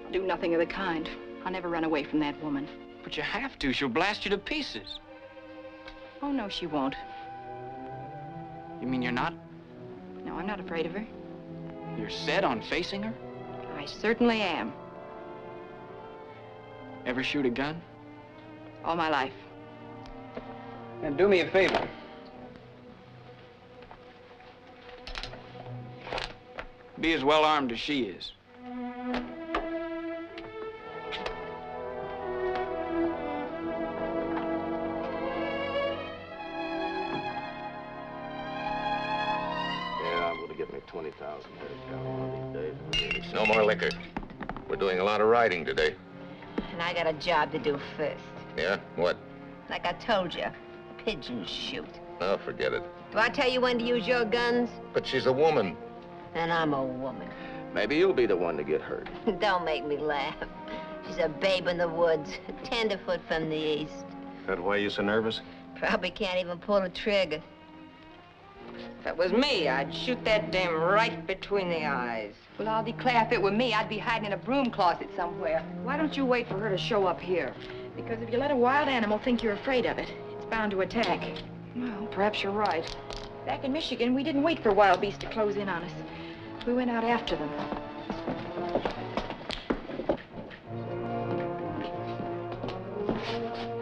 I'll do nothing of the kind. I'll never run away from that woman. But you have to. She'll blast you to pieces. Oh, no, she won't. You mean you're not? No, I'm not afraid of her. You're set on facing her? I certainly am. Ever shoot a gun? All my life. Then do me a favor. Be as well armed as she is. Yeah, I'm gonna get me 20,000 head of cattle one of these days. No more liquor. We're doing a lot of riding today. And I got a job to do first. Yeah? What? Like I told you, pigeon shoot. Oh, forget it. Do I tell you when to use your guns? But she's a woman. Then I'm a woman. Maybe you'll be the one to get hurt. Don't make me laugh. She's a babe in the woods, a tenderfoot from the east. That why you so nervous? Probably can't even pull a trigger. If it was me, I'd shoot that dame right between the eyes. Well, I'll declare if it were me, I'd be hiding in a broom closet somewhere. Why don't you wait for her to show up here? Because if you let a wild animal think you're afraid of it, it's bound to attack. Well, perhaps you're right. Back in Michigan, we didn't wait for wild beasts to close in on us. We went out after them.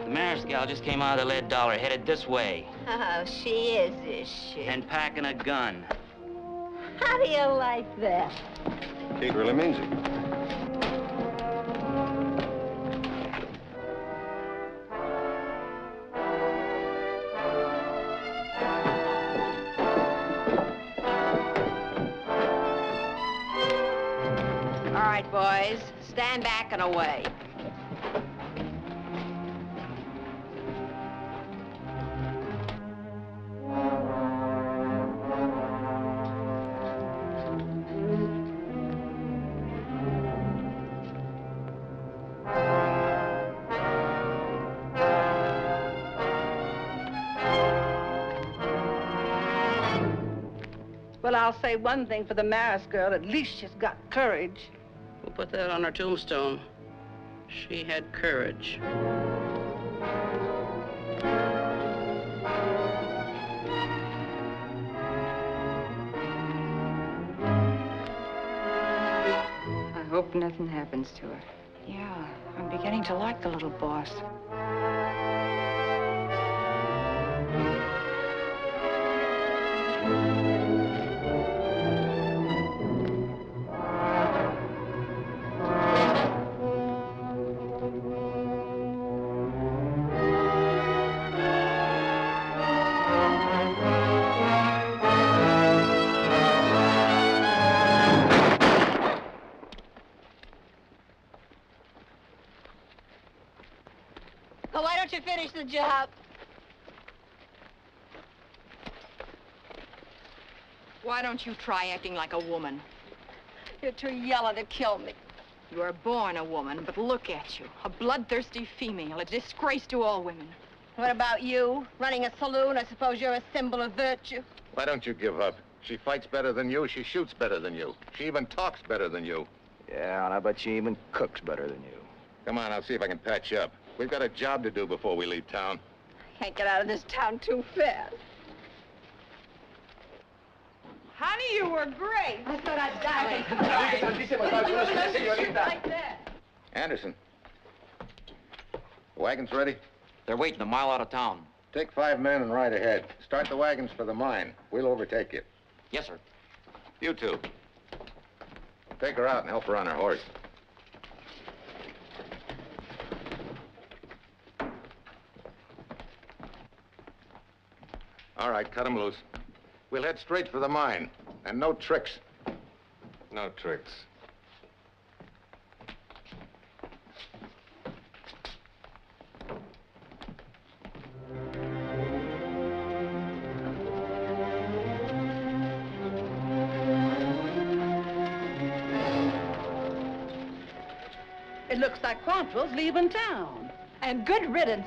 The Maris gal just came out of the Lead Dollar, headed this way. Oh, she is she? And packing a gun. How do you like that? Kate really means it. All right, boys, stand back and away. Well, I'll say one thing for the Maris girl. At least she's got courage. We'll put that on her tombstone. She had courage. I hope nothing happens to her. Yeah, I'm beginning to like the little boss. Well, why don't you finish the job? Why don't you try acting like a woman? You're too yellow to kill me. You were born a woman, but look at you. A bloodthirsty female, a disgrace to all women. What about you? Running a saloon, I suppose you're a symbol of virtue. Why don't you give up? She fights better than you. She shoots better than you. She even talks better than you. Yeah, and I bet she even cooks better than you. Come on, I'll see if I can patch you up. We've got a job to do before we leave town. Can't get out of this town too fast. Honey, you were great. I thought I'd die. Like that. Anderson. The wagon's ready? They're waiting a mile out of town. Take 5 men and ride ahead. Start the wagons for the mine. We'll overtake you. Yes, sir. You two. Take her out and help her on her horse. All right, cut 'em loose. We'll head straight for the mine. And no tricks. No tricks. It looks like Quantrill's leaving town. And good riddance.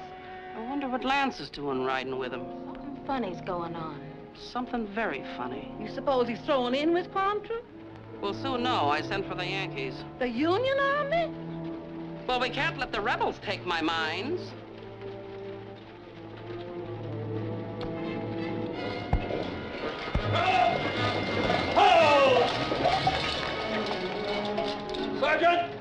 I wonder what Lance is doing riding with him. Something funny's going on. Something very funny. You suppose he's thrown in with Quantrill? We'll soon know. I sent for the Yankees. The Union Army? Well, we can't let the rebels take my mines. Sergeant!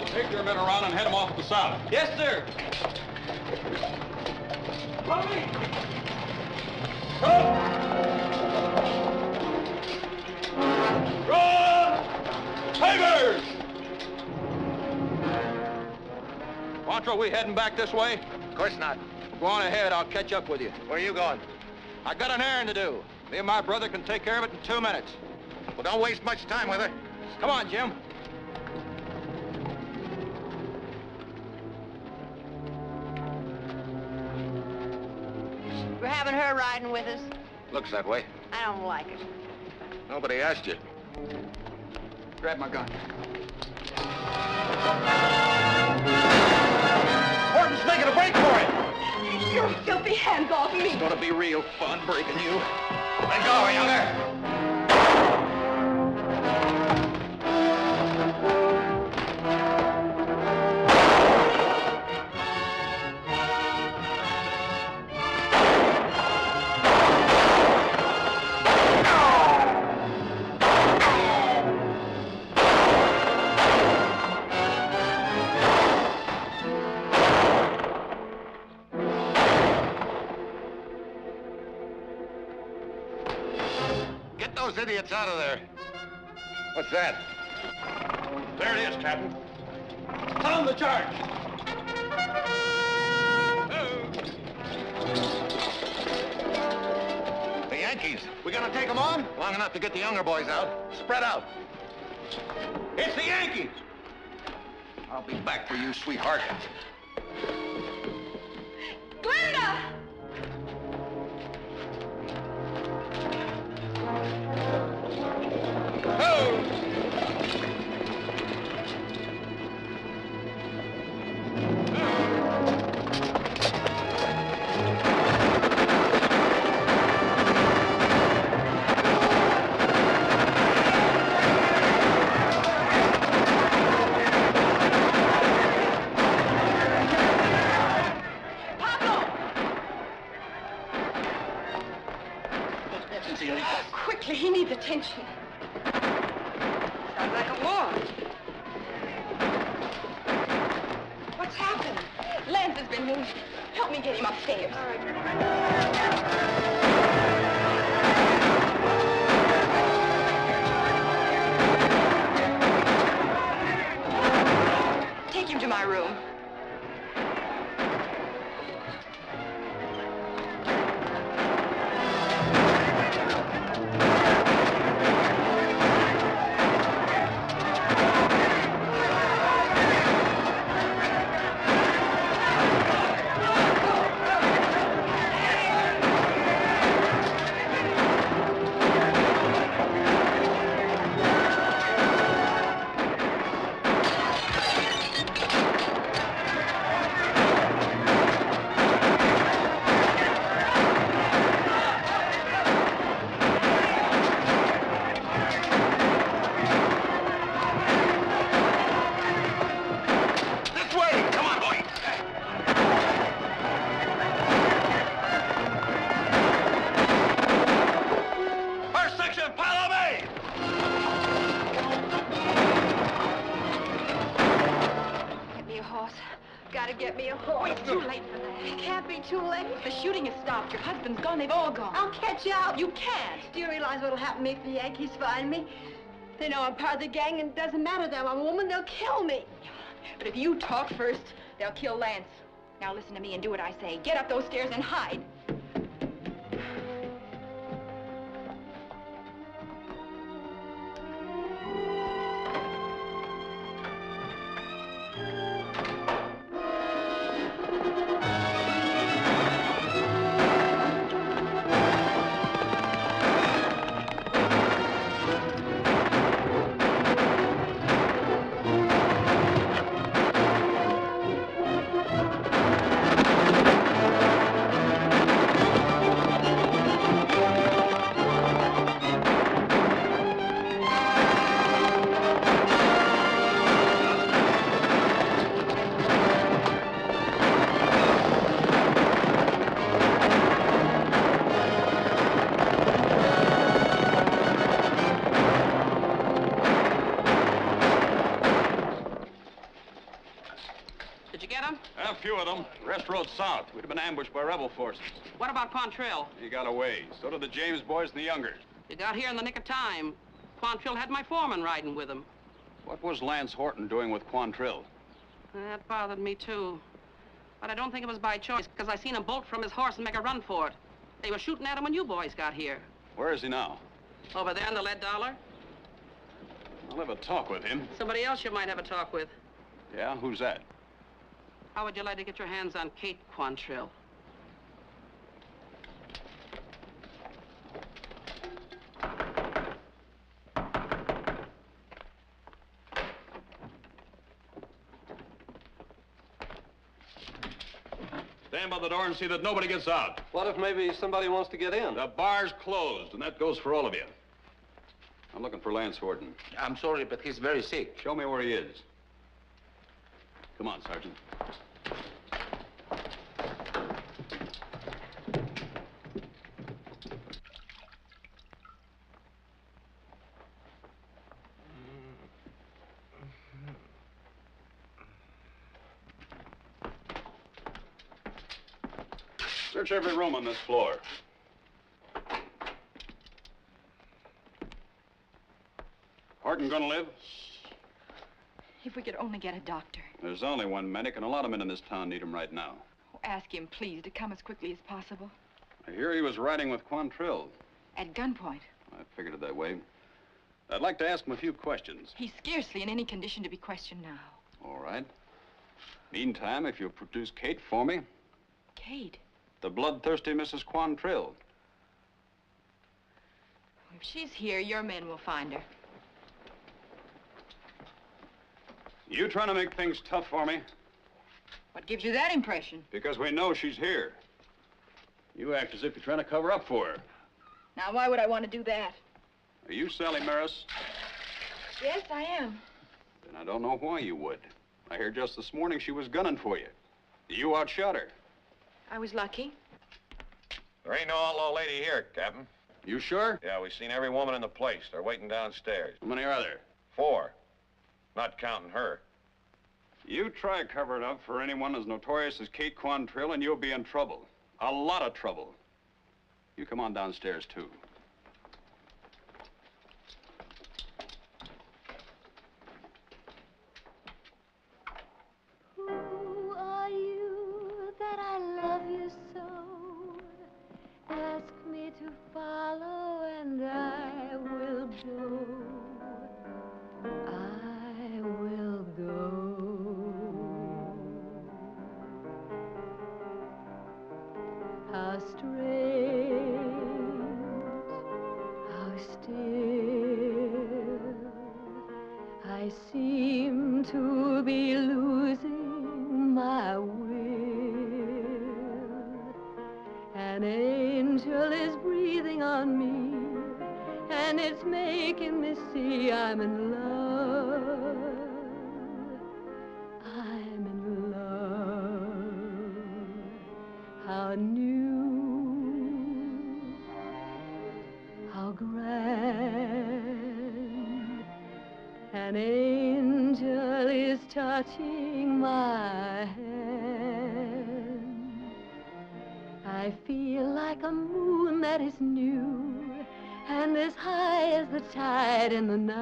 Take your men around and head them off at the south. Yes, sir. Hominy! Run! Tigers! Quantrill, we heading back this way? Of course not. Go on ahead. I'll catch up with you. Where are you going? I got an errand to do. Me and my brother can take care of it in 2 minutes. Well, don't waste much time with her. Come on, Jim. We're having her riding with us. Looks that way. I don't like it. Nobody asked you. Grab my gun. Horton's making a break for it. Your filthy hands off me. It's gonna be real fun breaking you. Let go, younger. Those idiots out of there. What's that? There it is, Captain. Sound the charge. The Yankees. We gonna take them on? Long enough to get the younger boys out. Spread out. It's the Yankees. I'll be back for you, sweetheart. Glenda! Quickly, he needs attention. Sounds like a war. What's happened? Lance has been wounded. Help me get him upstairs. All right. Take him to my room. get me a horse. It's too late for that. It can't be too late. The shooting has stopped. Your husband's gone. They've all gone. I'll catch up. You can't. Do you realize what'll happen if the Yankees find me? They know I'm part of the gang, and it doesn't matter that I'm a woman. They'll kill me. But if you talk first, they'll kill Lance. Now listen to me and do what I say. Get up those stairs and hide. A few of them. The rest rode south. We'd have been ambushed by rebel forces. What about Quantrill? He got away. So did the James boys and the Youngers. You got here in the nick of time. Quantrill had my foreman riding with him. What was Lance Horton doing with Quantrill? That bothered me, too. But I don't think it was by choice, because I seen him bolt from his horse and make a run for it. They were shooting at him when you boys got here. Where is he now? Over there in the lead dollar. I'll have a talk with him. Somebody else you might have a talk with. Yeah? Who's that? How would you like to get your hands on Kate Quantrill? Stand by the door and see that nobody gets out. What if maybe somebody wants to get in? The bar's closed, and that goes for all of you. I'm looking for Lance Horton. I'm sorry, but he's very sick. Show me where he is. Come on, Sergeant. Search every room on this floor. Horton gonna live? If we could only get a doctor. There's only one medic, and a lot of men in this town need him right now. Oh, ask him, please, to come as quickly as possible. I hear he was riding with Quantrill. At gunpoint. I figured it that way. I'd like to ask him a few questions. He's scarcely in any condition to be questioned now. All right. Meantime, if you'll produce Kate for me. Kate? The bloodthirsty Mrs. Quantrill. If she's here, your men will find her. You trying to make things tough for me? What gives you that impression? Because we know she's here. You act as if you're trying to cover up for her. Now, why would I want to do that? Are you Sally Maris? Yes, I am. Then I don't know why you would. I heard just this morning she was gunning for you. You outshot her. I was lucky. There ain't no outlaw lady here, Captain. You sure? Yeah, we've seen every woman in the place. They're waiting downstairs. How many are there? 4. Not counting her. You try covering up for anyone as notorious as Kate Quantrill, and you'll be in trouble. A lot of trouble. You come on downstairs, too. Who are you that I love you so? Ask me to follow and I will go. I will go. How strange, how still I seem to be losing my will. An angel is breathing on me, and it's making me see I'm in love. I'm in love. How new, how grand. An angel is touching my hand. I feel like a moon that is new and as high as the tide in the night.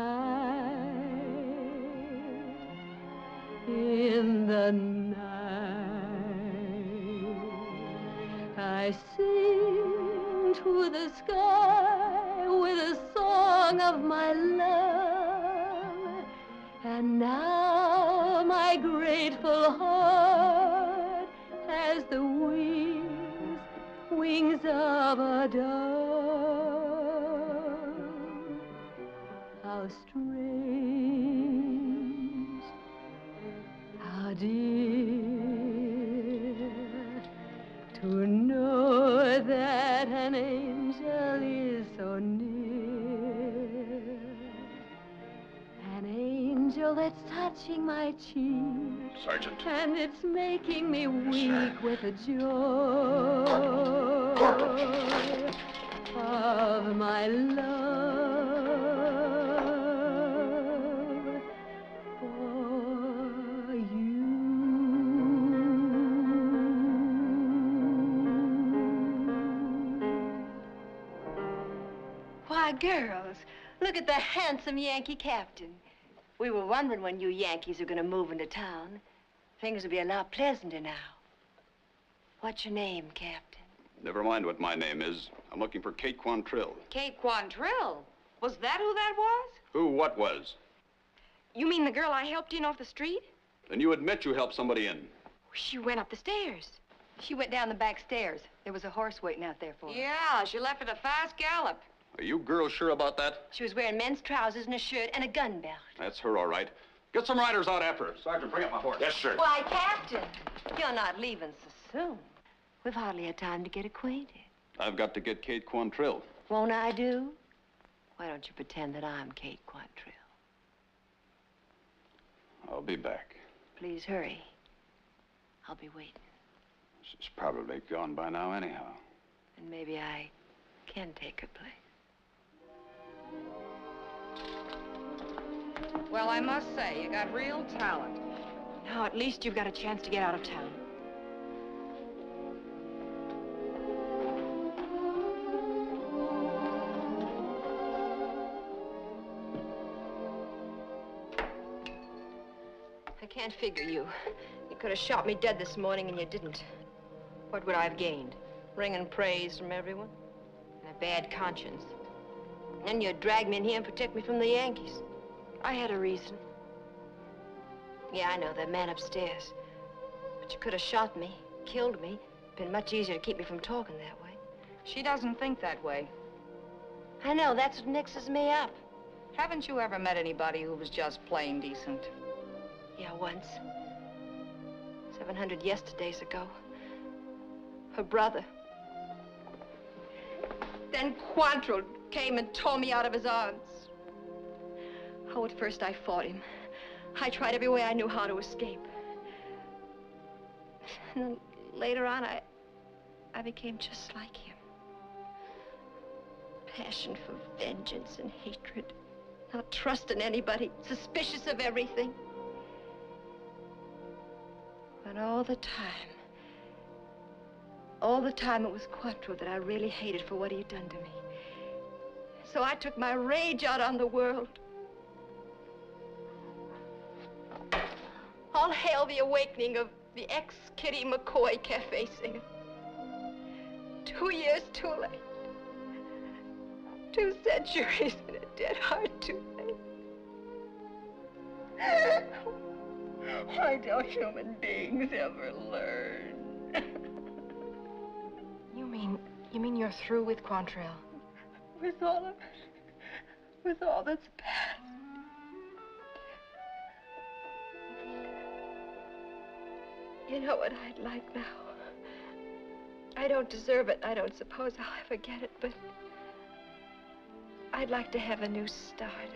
In the night, I sing to the sky with a song of my love. And now my grateful heart has the wings of a dove. How strange, how dear, to know that an angel is so near. An angel that's touching my cheek. Sergeant. And it's making me weak with the joy of my love for you. Why, girls, look at the handsome Yankee captain. We were wondering when you Yankees are going to move into town. Things will be a lot pleasanter now. What's your name, Captain? Never mind what my name is. I'm looking for Kate Quantrill. Kate Quantrill? Was that who that was? Who, what was? You mean the girl I helped in off the street? Then you admit you helped somebody in. She went up the stairs. She went down the back stairs. There was a horse waiting out there for her. Yeah, she left at a fast gallop. Are you girls sure about that? She was wearing men's trousers and a shirt and a gun belt. That's her, all right. Get some riders out after her. Sergeant, bring up my horse. Yes, sir. Why, Captain, you're not leaving so soon. We've hardly had time to get acquainted. I've got to get Kate Quantrill. Won't I do? Why don't you pretend that I'm Kate Quantrill? I'll be back. Please hurry. I'll be waiting. She's probably gone by now anyhow. And maybe I can take her place. Well, I must say, you got real talent. Now, at least you've got a chance to get out of town. I can't figure you. You could have shot me dead this morning and you didn't. What would I have gained? Ringing praise from everyone? And a bad conscience. Then you drag me in here and protect me from the Yankees. I had a reason. Yeah, I know, that man upstairs. But you could have shot me, killed me. Been much easier to keep me from talking that way. She doesn't think that way. I know, that's what mixes me up. Haven't you ever met anybody who was just plain decent? Yeah, once. 700 yesterdays ago. Her brother. Then Quantrill came and tore me out of his arms. Oh, at first I fought him. I tried every way I knew how to escape. And then later on, I became just like him. Passion for vengeance and hatred. Not trusting anybody, suspicious of everything. But all the time it was Quantrill that I really hated for what he'd done to me. So I took my rage out on the world. All hail the awakening of the ex-Kitty McCoy cafe singer. 2 years too late. 2 centuries and a dead heart too late. Why don't human beings ever learn? You mean you're through with Quantrill? With all of it. With all that's past. You know what I'd like now? I don't deserve it. I don't suppose I'll ever get it, but I'd like to have a new start.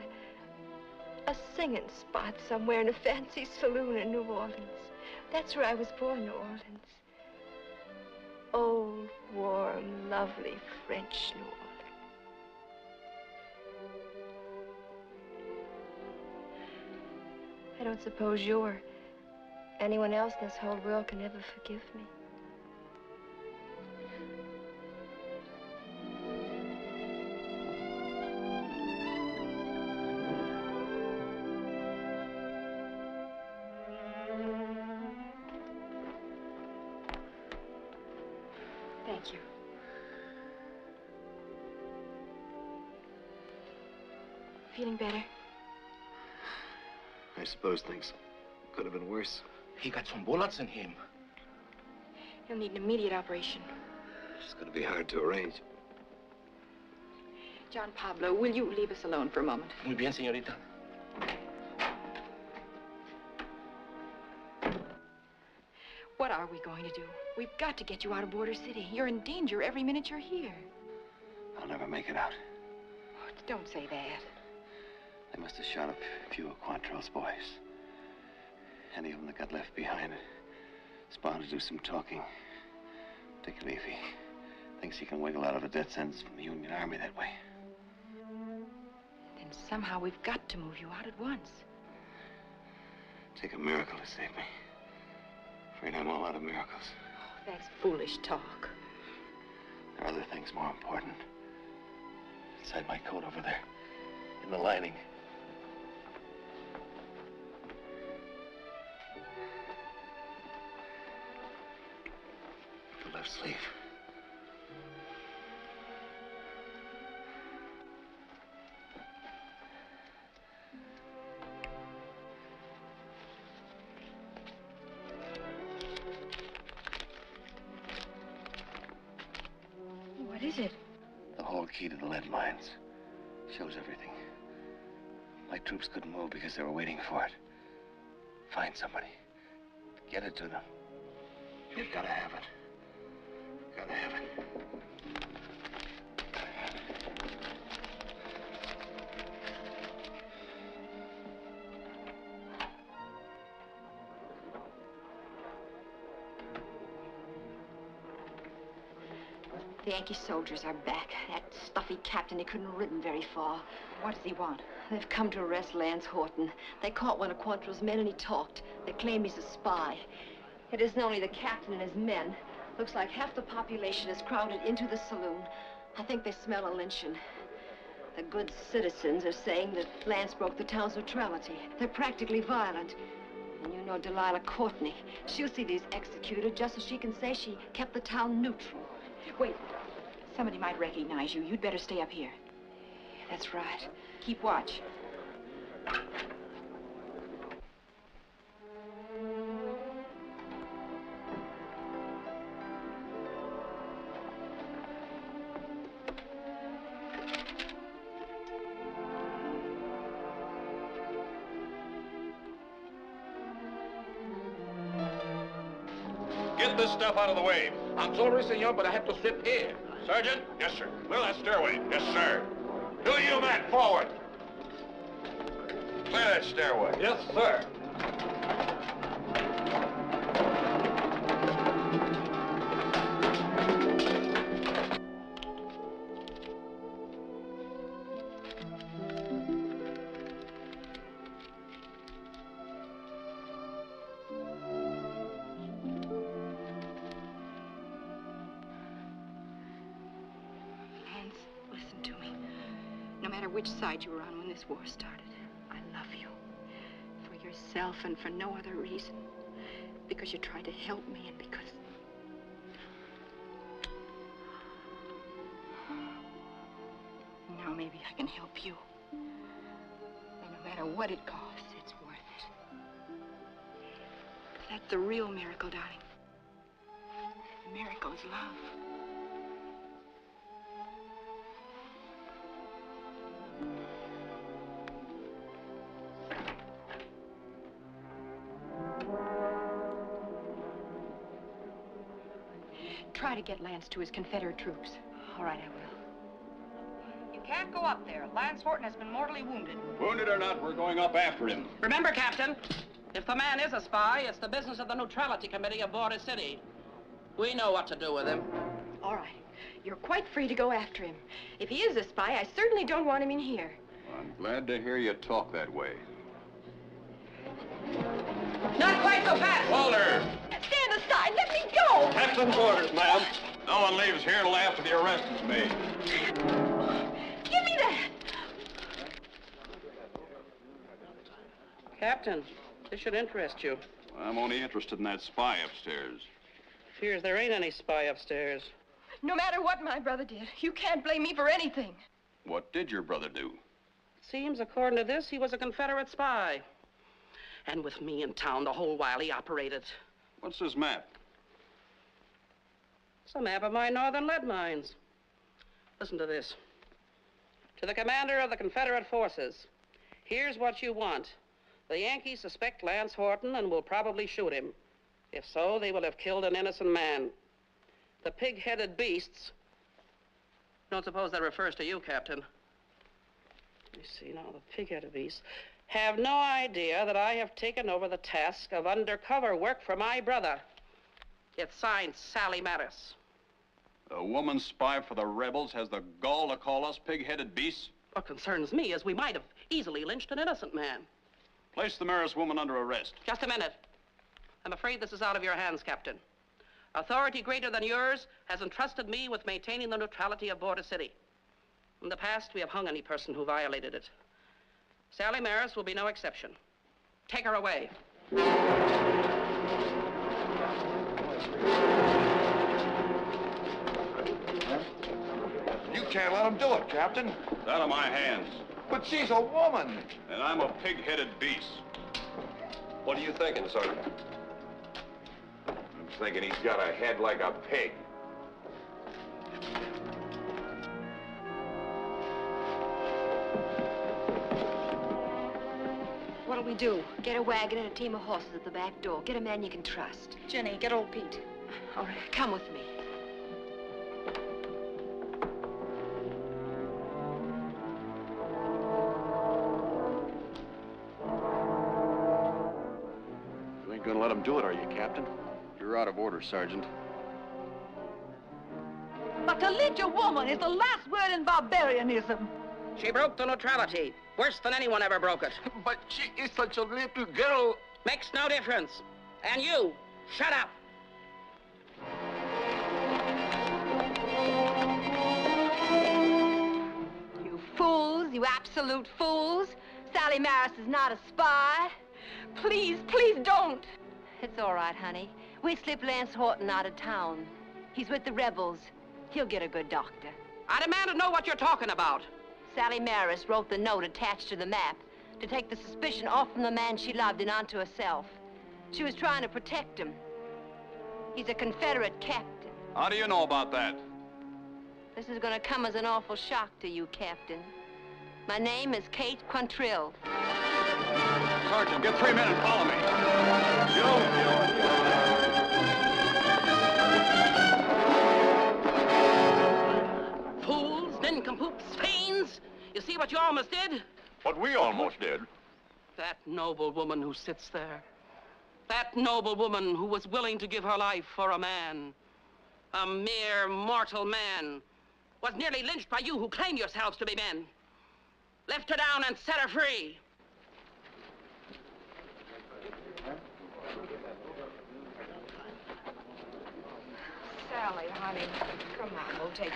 A singing spot somewhere in a fancy saloon in New Orleans. That's where I was born, New Orleans. Old, warm, lovely French New Orleans. I don't suppose you or anyone else in this whole world can ever forgive me. Thank you. Feeling better? I suppose things could have been worse. He got some bullets in him. He'll need an immediate operation. It's going to be hard to arrange. John Pablo, will you leave us alone for a moment? Muy bien, señorita. What are we going to do? We've got to get you out of Border City. You're in danger every minute you're here. I'll never make it out. Oh, don't say that. They must have shot a few of Quantrill's boys. Any of them that got left behind is bound to do some talking. Particularly if he thinks he can wiggle out of a death sentence from the Union Army that way. Then somehow we've got to move you out at once. Take a miracle to save me. Afraid I'm all out of miracles. Oh, that's foolish talk. There are other things more important. Inside my coat over there, in the lining. The left sleeve. What is it? The whole key to the lead mines. Shows everything. My troops couldn't move because they were waiting for it. Find somebody. Get it to them. You've got to have it. Gotta have it. The Yankee soldiers are back. That stuffy captain, he couldn't have ridden very far. What does he want? They've come to arrest Lance Horton. They caught one of Quantrill's men and he talked. They claim he's a spy. It isn't only the captain and his men. Looks like half the population is crowded into the saloon. I think they smell a lynching. The good citizens are saying that Lance broke the town's neutrality. They're practically violent. And you know Delilah Courtney. She'll see these executed just so she can say she kept the town neutral. Wait. Somebody might recognize you. You'd better stay up here. That's right. Keep watch. Get this stuff out of the way. I'm sorry, senor, but I have to sit here. Sergeant? Yes, sir. Clear that stairway. Yes, sir. Do you men forward. Clear that stairway. Yes, sir. Which side you were on when this war started. I love you. For yourself and for no other reason. Because you tried to help me and because... Now maybe I can help you. And no matter what it costs, it's worth it. That's the real miracle, darling. The miracle is love. Try to get Lance to his Confederate troops. All right, I will. You can't go up there. Lance Horton has been mortally wounded. Wounded or not, we're going up after him. Remember, Captain, if the man is a spy, it's the business of the Neutrality Committee of Border City. We know what to do with him. All right. You're quite free to go after him. If he is a spy, I certainly don't want him in here. I'm glad to hear you talk that way. Not quite so fast! Walter! Stand aside! Let me go! Captain's orders, ma'am. No one leaves here till after the arrest is made. Give me that! Captain, this should interest you. I'm only interested in that spy upstairs. Fears there ain't any spy upstairs. No matter what my brother did, you can't blame me for anything. What did your brother do? Seems, according to this, he was a Confederate spy. And with me in town, the whole Wylie operated. What's this map? It's a map of my northern lead mines. Listen to this. To the commander of the Confederate forces, here's what you want. The Yankees suspect Lance Horton and will probably shoot him. If so, they will have killed an innocent man. The pig-headed beasts. Don't suppose that refers to you, Captain. Let me see now, the pig-headed beasts have no idea that I have taken over the task of undercover work for my brother. It's signed Sally Mattis. A woman spy for the rebels has the gall to call us pig-headed beasts? What concerns me is we might have easily lynched an innocent man. Place the mayor's woman under arrest. Just a minute. I'm afraid this is out of your hands, Captain. Authority greater than yours has entrusted me with maintaining the neutrality of Border City. In the past, we have hung any person who violated it. Sally Maris will be no exception. Take her away. You can't let him do it, Captain. It's out of my hands. But she's a woman. And I'm a pig-headed beast. What are you thinking, Sergeant? I'm thinking he's got a head like a pig. What'll we do? Get a wagon and a team of horses at the back door. Get a man you can trust. Jenny, get old Pete. All right, come with me. You ain't gonna let him do it, are you, Captain? You're out of order, Sergeant. But to lynch a woman is the last word in barbarianism. She broke the neutrality. Worse than anyone ever broke it. But she is such a little girl. Makes no difference. And you, shut up. You fools, you absolute fools. Sally Maris is not a spy. Please, please don't. It's all right, honey. We slip Lance Horton out of town. He's with the rebels. He'll get a good doctor. I demand to know what you're talking about. Sally Maris wrote the note attached to the map to take the suspicion off from the man she loved and onto herself. She was trying to protect him. He's a Confederate captain. How do you know about that? This is going to come as an awful shock to you, Captain. My name is Kate Quantrill. Sergeant, get 3 men and follow me. Fools, nincompoops, fiends! You see what you almost did? What we almost did. That noble woman who sits there. That noble woman who was willing to give her life for a man. A mere mortal man. Was nearly lynched by you who claim yourselves to be men. Left her down and set her free. Sally, honey, come on, we'll take you.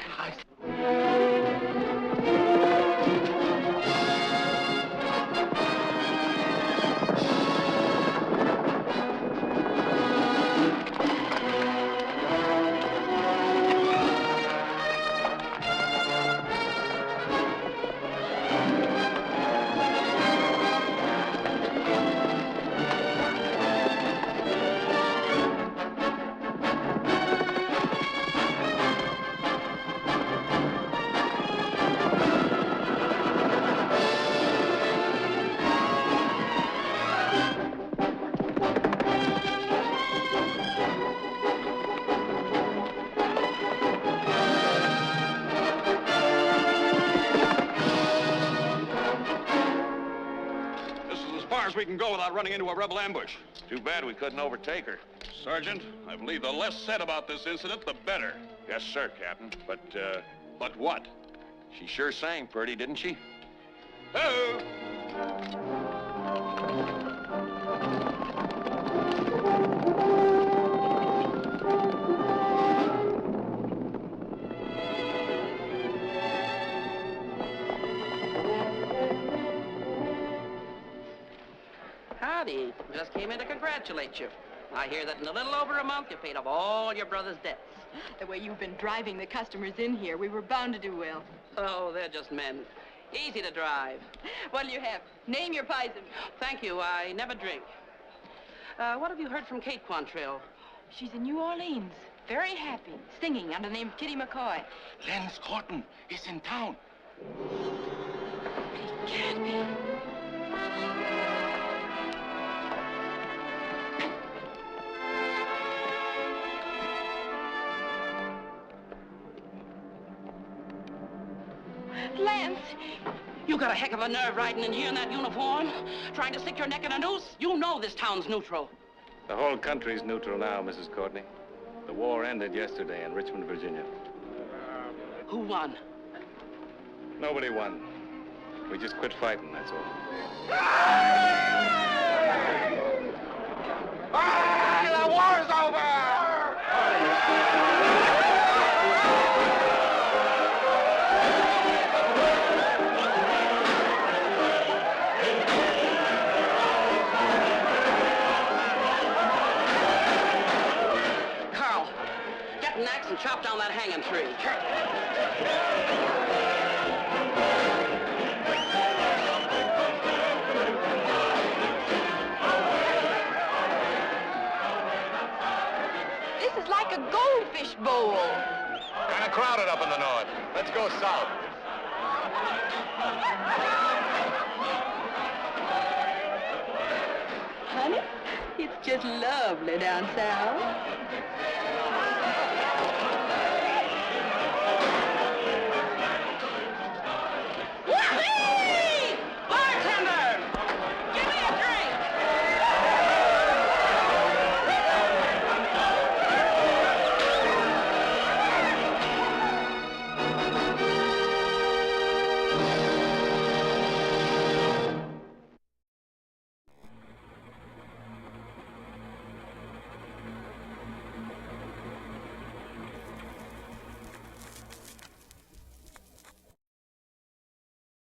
We can go without running into a rebel ambush. Too bad we couldn't overtake her. Sergeant, I believe the less said about this incident, the better. Yes, sir, Captain. But what? She sure sang pretty, didn't she? Oh! Howdy. Just came in to congratulate you. I hear that in a little over a month you paid off all your brother's debts. The way you've been driving the customers in here, we were bound to do well. Oh, they're just men. Easy to drive. What'll you have? Name your poison. Thank you. I never drink. What have you heard from Kate Quantrill? She's in New Orleans. Very happy. Singing under the name of Kitty McCoy. Len's Corton is in town. It can't be. Lance! You got a heck of a nerve riding in here in that uniform, trying to stick your neck in a noose. You know this town's neutral. The whole country's neutral now, Mrs. Courtney. The war ended yesterday in Richmond, Virginia. Who won? Nobody won. We just quit fighting, that's all. The war's over! And chop down that hanging tree. This is like a goldfish bowl. Kind of crowded up in the north. Let's go south. Honey, it's just lovely down south.